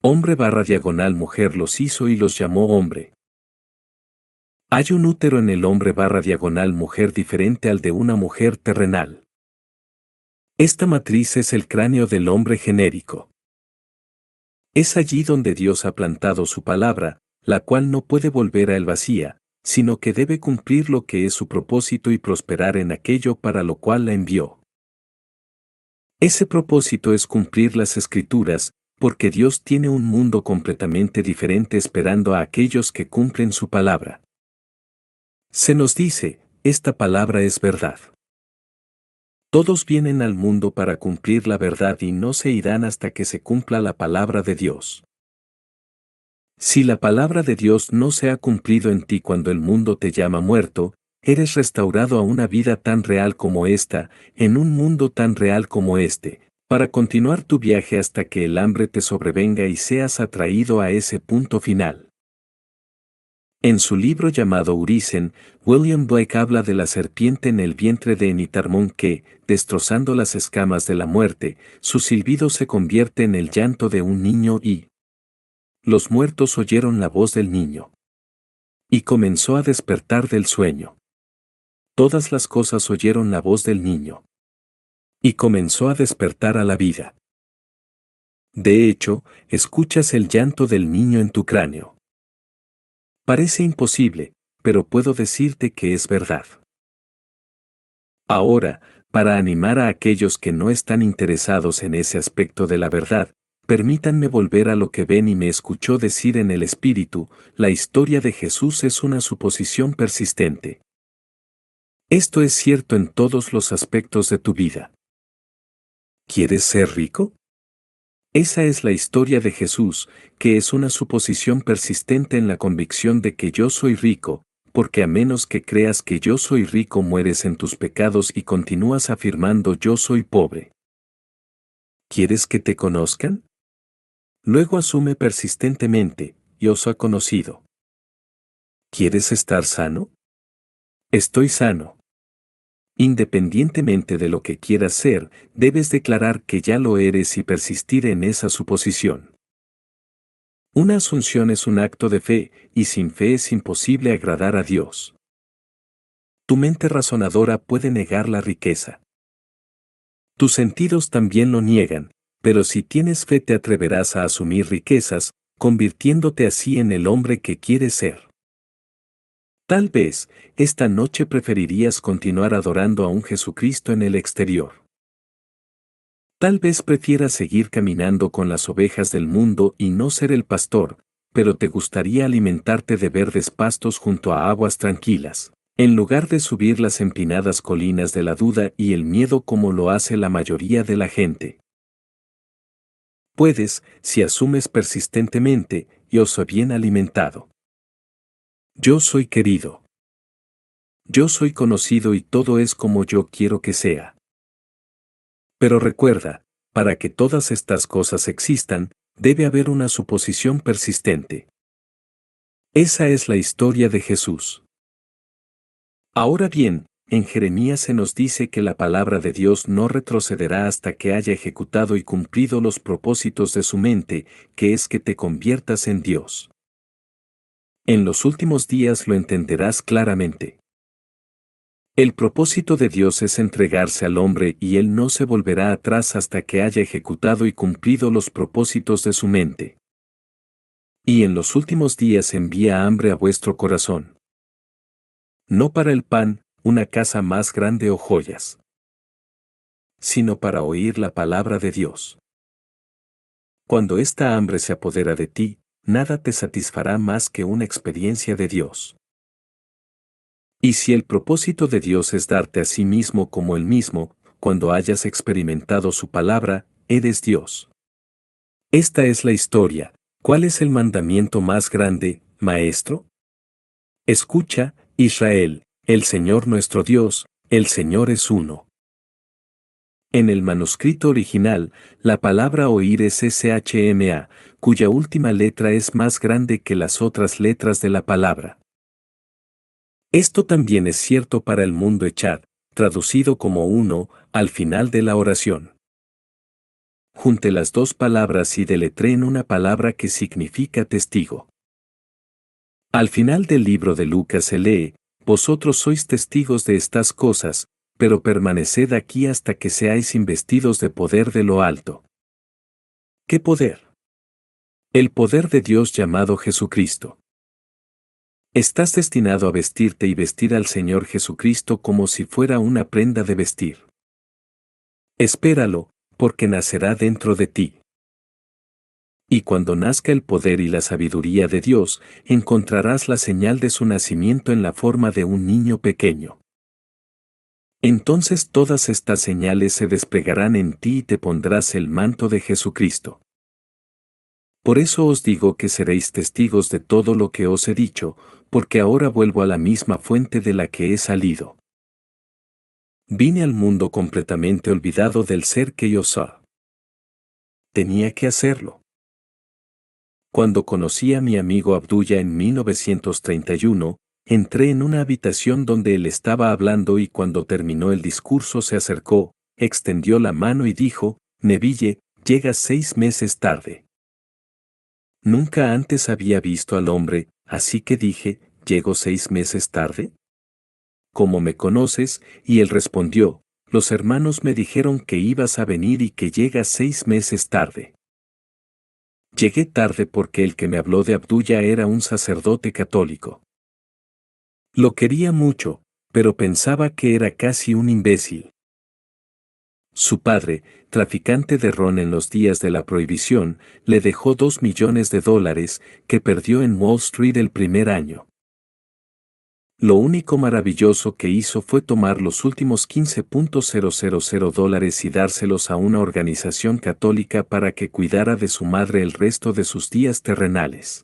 Hombre/mujer los hizo y los llamó hombre. Hay un útero en el hombre/mujer diferente al de una mujer terrenal. Esta matriz es el cráneo del hombre genérico. Es allí donde Dios ha plantado su palabra, la cual no puede volver a él vacía, sino que debe cumplir lo que es su propósito y prosperar en aquello para lo cual la envió. Ese propósito es cumplir las Escrituras, porque Dios tiene un mundo completamente diferente esperando a aquellos que cumplen su palabra. Se nos dice, esta palabra es verdad. Todos vienen al mundo para cumplir la verdad y no se irán hasta que se cumpla la palabra de Dios. Si la palabra de Dios no se ha cumplido en ti cuando el mundo te llama muerto, eres restaurado a una vida tan real como esta, en un mundo tan real como este, para continuar tu viaje hasta que el hambre te sobrevenga y seas atraído a ese punto final. En su libro llamado Urizen, William Blake habla de la serpiente en el vientre de Enitarmón que, destrozando las escamas de la muerte, su silbido se convierte en el llanto de un niño y los muertos oyeron la voz del niño. Y comenzó a despertar del sueño. Todas las cosas oyeron la voz del niño. Y comenzó a despertar a la vida. De hecho, escuchas el llanto del niño en tu cráneo. Parece imposible, pero puedo decirte que es verdad. Ahora, para animar a aquellos que no están interesados en ese aspecto de la verdad, permítanme volver a lo que Ben y me escuchó decir en el Espíritu: la historia de Jesús es una suposición persistente. Esto es cierto en todos los aspectos de tu vida. ¿Quieres ser rico? Esa es la historia de Jesús, que es una suposición persistente en la convicción de que yo soy rico, porque a menos que creas que yo soy rico mueres en tus pecados y continúas afirmando yo soy pobre. ¿Quieres que te conozcan? Luego asume persistentemente, yo soy conocido. ¿Quieres estar sano? Estoy sano. Independientemente de lo que quieras ser, debes declarar que ya lo eres y persistir en esa suposición. Una asunción es un acto de fe, y sin fe es imposible agradar a Dios. Tu mente razonadora puede negar la riqueza. Tus sentidos también lo niegan, pero si tienes fe te atreverás a asumir riquezas, convirtiéndote así en el hombre que quieres ser. Tal vez, esta noche preferirías continuar adorando a un Jesucristo en el exterior. Tal vez prefieras seguir caminando con las ovejas del mundo y no ser el pastor, pero te gustaría alimentarte de verdes pastos junto a aguas tranquilas, en lugar de subir las empinadas colinas de la duda y el miedo como lo hace la mayoría de la gente. Puedes, si asumes persistentemente, yo soy bien alimentado. Yo soy querido. Yo soy conocido y todo es como yo quiero que sea. Pero recuerda, para que todas estas cosas existan, debe haber una suposición persistente. Esa es la historia de Jesús. Ahora bien, en Jeremías se nos dice que la palabra de Dios no retrocederá hasta que haya ejecutado y cumplido los propósitos de su mente, que es que te conviertas en Dios. En los últimos días lo entenderás claramente. El propósito de Dios es entregarse al hombre y él no se volverá atrás hasta que haya ejecutado y cumplido los propósitos de su mente. Y en los últimos días envía hambre a vuestro corazón. No para el pan, una casa más grande o joyas, sino para oír la palabra de Dios. Cuando esta hambre se apodera de ti, nada te satisfará más que una experiencia de Dios. Y si el propósito de Dios es darte a sí mismo como Él mismo, cuando hayas experimentado su palabra, eres Dios. Esta es la historia. ¿Cuál es el mandamiento más grande, maestro? Escucha, Israel, el Señor nuestro Dios, el Señor es uno. En el manuscrito original, la palabra oír es shma, cuya última letra es más grande que las otras letras de la palabra. Esto también es cierto para el mundo echad, traducido como uno, al final de la oración. Junte las dos palabras y deletreen una palabra que significa testigo. Al final del libro de Lucas se lee: vosotros sois testigos de estas cosas, pero permaneced aquí hasta que seáis investidos de poder de lo alto. ¿Qué poder? El poder de Dios llamado Jesucristo. Estás destinado a vestirte y vestir al Señor Jesucristo como si fuera una prenda de vestir. Espéralo, porque nacerá dentro de ti. Y cuando nazca el poder y la sabiduría de Dios, encontrarás la señal de su nacimiento en la forma de un niño pequeño. Entonces todas estas señales se desplegarán en ti y te pondrás el manto de Jesucristo. Por eso os digo que seréis testigos de todo lo que os he dicho, porque ahora vuelvo a la misma fuente de la que he salido. Vine al mundo completamente olvidado del ser que yo soy. Tenía que hacerlo. Cuando conocí a mi amigo Abdullah en 1931, entré en una habitación donde él estaba hablando y cuando terminó el discurso se acercó, extendió la mano y dijo: Neville, llegas 6 meses tarde. Nunca antes había visto al hombre, así que dije: ¿llego 6 meses tarde? ¿Cómo me conoces? Y él respondió: los hermanos me dijeron que ibas a venir y que llegas 6 meses tarde. Llegué tarde porque el que me habló de Abdullah era un sacerdote católico. Lo quería mucho, pero pensaba que era casi un imbécil. Su padre, traficante de ron en los días de la prohibición, le dejó $2 millones que perdió en Wall Street el primer año. Lo único maravilloso que hizo fue tomar los últimos $15,000 y dárselos a una organización católica para que cuidara de su madre el resto de sus días terrenales.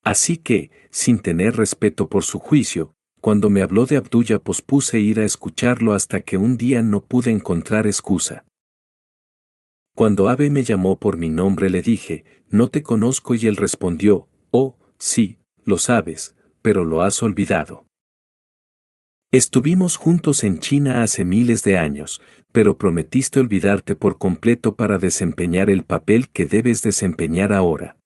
Así que, sin tener respeto por su juicio, cuando me habló de Abdullah pospuse ir a escucharlo hasta que un día no pude encontrar excusa. Cuando Abe me llamó por mi nombre le dije, no te conozco y él respondió, oh, sí, lo sabes, pero lo has olvidado. Estuvimos juntos en China hace miles de años, pero prometiste olvidarte por completo para desempeñar el papel que debes desempeñar ahora.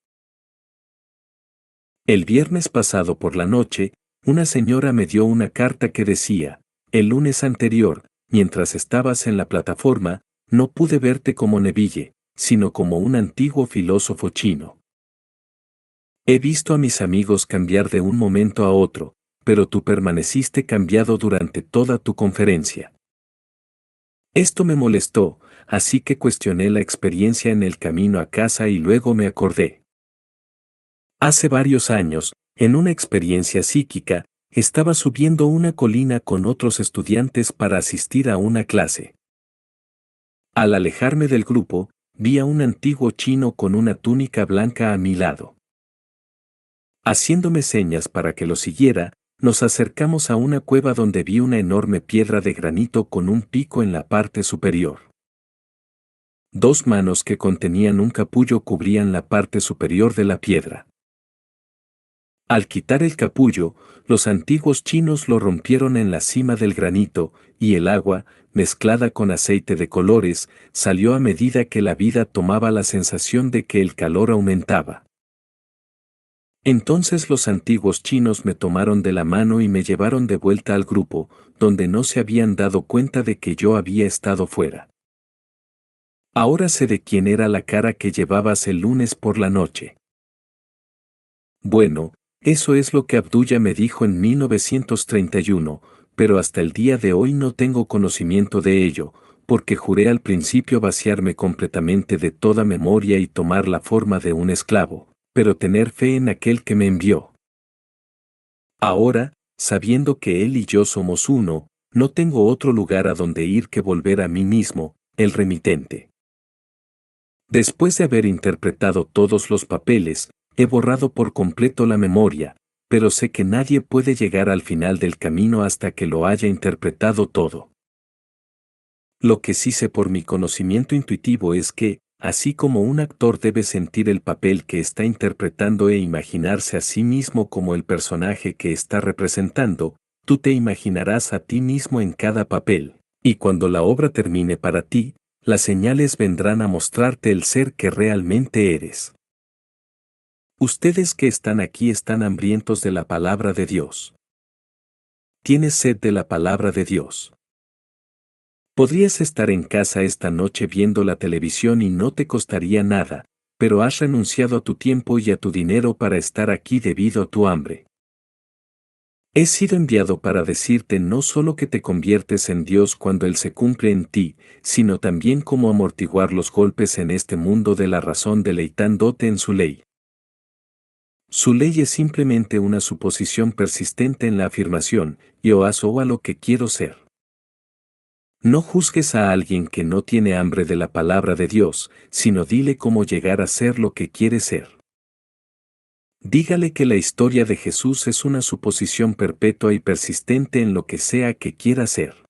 El viernes pasado por la noche, una señora me dio una carta que decía, el lunes anterior, mientras estabas en la plataforma, no pude verte como Neville, sino como un antiguo filósofo chino. He visto a mis amigos cambiar de un momento a otro, pero tú permaneciste cambiado durante toda tu conferencia. Esto me molestó, así que cuestioné la experiencia en el camino a casa y luego me acordé. Hace varios años, en una experiencia psíquica, estaba subiendo una colina con otros estudiantes para asistir a una clase. Al alejarme del grupo, vi a un antiguo chino con una túnica blanca a mi lado. Haciéndome señas para que lo siguiera, nos acercamos a una cueva donde vi una enorme piedra de granito con un pico en la parte superior. 2 manos que contenían un capullo cubrían la parte superior de la piedra. Al quitar el capullo, los antiguos chinos lo rompieron en la cima del granito, y el agua, mezclada con aceite de colores, salió a medida que la vida tomaba la sensación de que el calor aumentaba. Entonces los antiguos chinos me tomaron de la mano y me llevaron de vuelta al grupo, donde no se habían dado cuenta de que yo había estado fuera. Ahora sé de quién era la cara que llevabas el lunes por la noche. Bueno, eso es lo que Abdullah me dijo en 1931, pero hasta el día de hoy no tengo conocimiento de ello, porque juré al principio vaciarme completamente de toda memoria y tomar la forma de un esclavo, pero tener fe en aquel que me envió. Ahora, sabiendo que él y yo somos uno, no tengo otro lugar a donde ir que volver a mí mismo, el remitente. Después de haber interpretado todos los papeles, he borrado por completo la memoria, pero sé que nadie puede llegar al final del camino hasta que lo haya interpretado todo. Lo que sí sé por mi conocimiento intuitivo es que, así como un actor debe sentir el papel que está interpretando e imaginarse a sí mismo como el personaje que está representando, tú te imaginarás a ti mismo en cada papel, y cuando la obra termine para ti, las señales vendrán a mostrarte el ser que realmente eres. Ustedes que están aquí están hambrientos de la palabra de Dios. ¿Tienes sed de la palabra de Dios? Podrías estar en casa esta noche viendo la televisión y no te costaría nada, pero has renunciado a tu tiempo y a tu dinero para estar aquí debido a tu hambre. He sido enviado para decirte no solo que te conviertes en Dios cuando Él se cumple en ti, sino también cómo amortiguar los golpes en este mundo de la razón deleitándote en su ley. Su ley es simplemente una suposición persistente en la afirmación, yo hago a lo que quiero ser. No juzgues a alguien que no tiene hambre de la palabra de Dios, sino dile cómo llegar a ser lo que quiere ser. Dígale que la historia de Jesús es una suposición perpetua y persistente en lo que sea que quiera ser.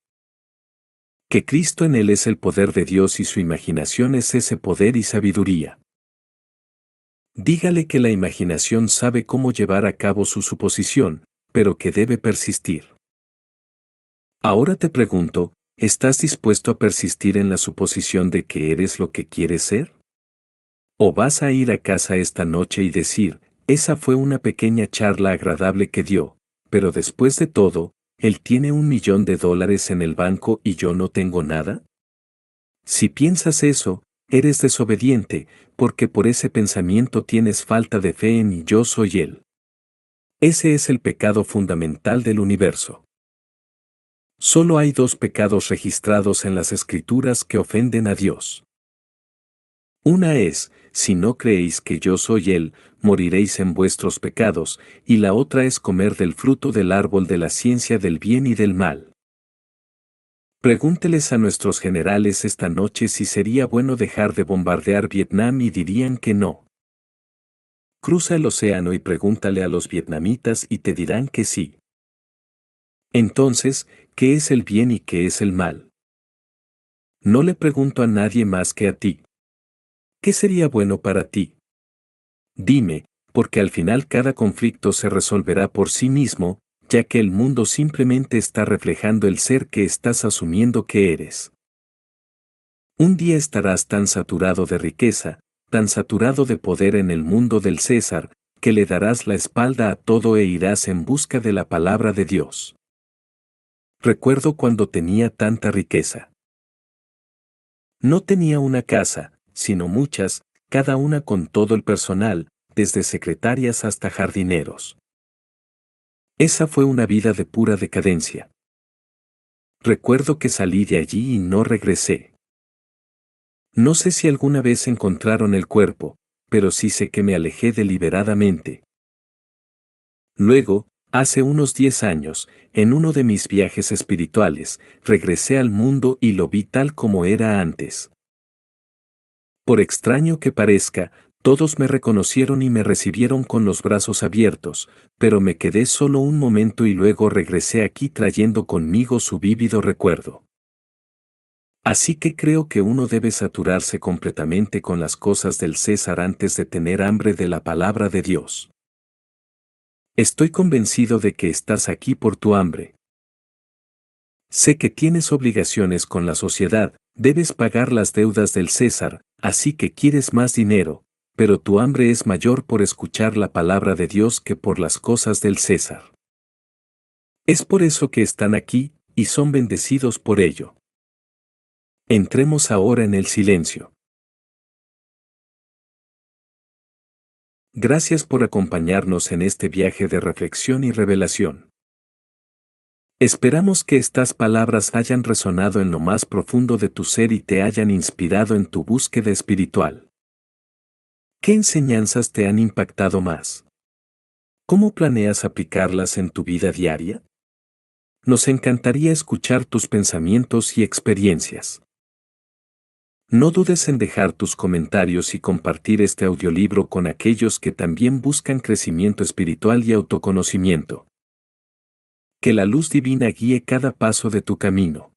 Que Cristo en él es el poder de Dios y su imaginación es ese poder y sabiduría. Dígale que la imaginación sabe cómo llevar a cabo su suposición, pero que debe persistir. Ahora te pregunto, ¿estás dispuesto a persistir en la suposición de que eres lo que quieres ser? ¿O vas a ir a casa esta noche y decir, esa fue una pequeña charla agradable que dio, pero después de todo, él tiene $1 millón en el banco y yo no tengo nada? Si piensas eso, eres desobediente, porque por ese pensamiento tienes falta de fe en y yo soy él. Ese es el pecado fundamental del universo. Solo hay dos pecados registrados en las Escrituras que ofenden a Dios. Una es, si no creéis que yo soy Él, moriréis en vuestros pecados, y la otra es comer del fruto del árbol de la ciencia del bien y del mal. Pregúnteles a nuestros generales esta noche si sería bueno dejar de bombardear Vietnam y dirían que no. Cruza el océano y pregúntale a los vietnamitas y te dirán que sí. Entonces, ¿qué es el bien y qué es el mal? No le pregunto a nadie más que a ti. ¿Qué sería bueno para ti? Dime, porque al final cada conflicto se resolverá por sí mismo, ya que el mundo simplemente está reflejando el ser que estás asumiendo que eres. Un día estarás tan saturado de riqueza, tan saturado de poder en el mundo del César, que le darás la espalda a todo e irás en busca de la palabra de Dios. Recuerdo cuando tenía tanta riqueza. No tenía una casa, sino muchas, cada una con todo el personal, desde secretarias hasta jardineros. Esa fue una vida de pura decadencia. Recuerdo que salí de allí y no regresé. No sé si alguna vez encontraron el cuerpo, pero sí sé que me alejé deliberadamente. Luego, hace unos 10 años, en uno de mis viajes espirituales, regresé al mundo y lo vi tal como era antes. Por extraño que parezca, todos me reconocieron y me recibieron con los brazos abiertos, pero me quedé solo un momento y luego regresé aquí trayendo conmigo su vívido recuerdo. Así que creo que uno debe saturarse completamente con las cosas del César antes de tener hambre de la palabra de Dios. Estoy convencido de que estás aquí por tu hambre. Sé que tienes obligaciones con la sociedad, debes pagar las deudas del César, así que quieres más dinero, pero tu hambre es mayor por escuchar la palabra de Dios que por las cosas del César. Es por eso que están aquí, y son bendecidos por ello. Entremos ahora en el silencio. Gracias por acompañarnos en este viaje de reflexión y revelación. Esperamos que estas palabras hayan resonado en lo más profundo de tu ser y te hayan inspirado en tu búsqueda espiritual. ¿Qué enseñanzas te han impactado más? ¿Cómo planeas aplicarlas en tu vida diaria? Nos encantaría escuchar tus pensamientos y experiencias. No dudes en dejar tus comentarios y compartir este audiolibro con aquellos que también buscan crecimiento espiritual y autoconocimiento. Que la luz divina guíe cada paso de tu camino.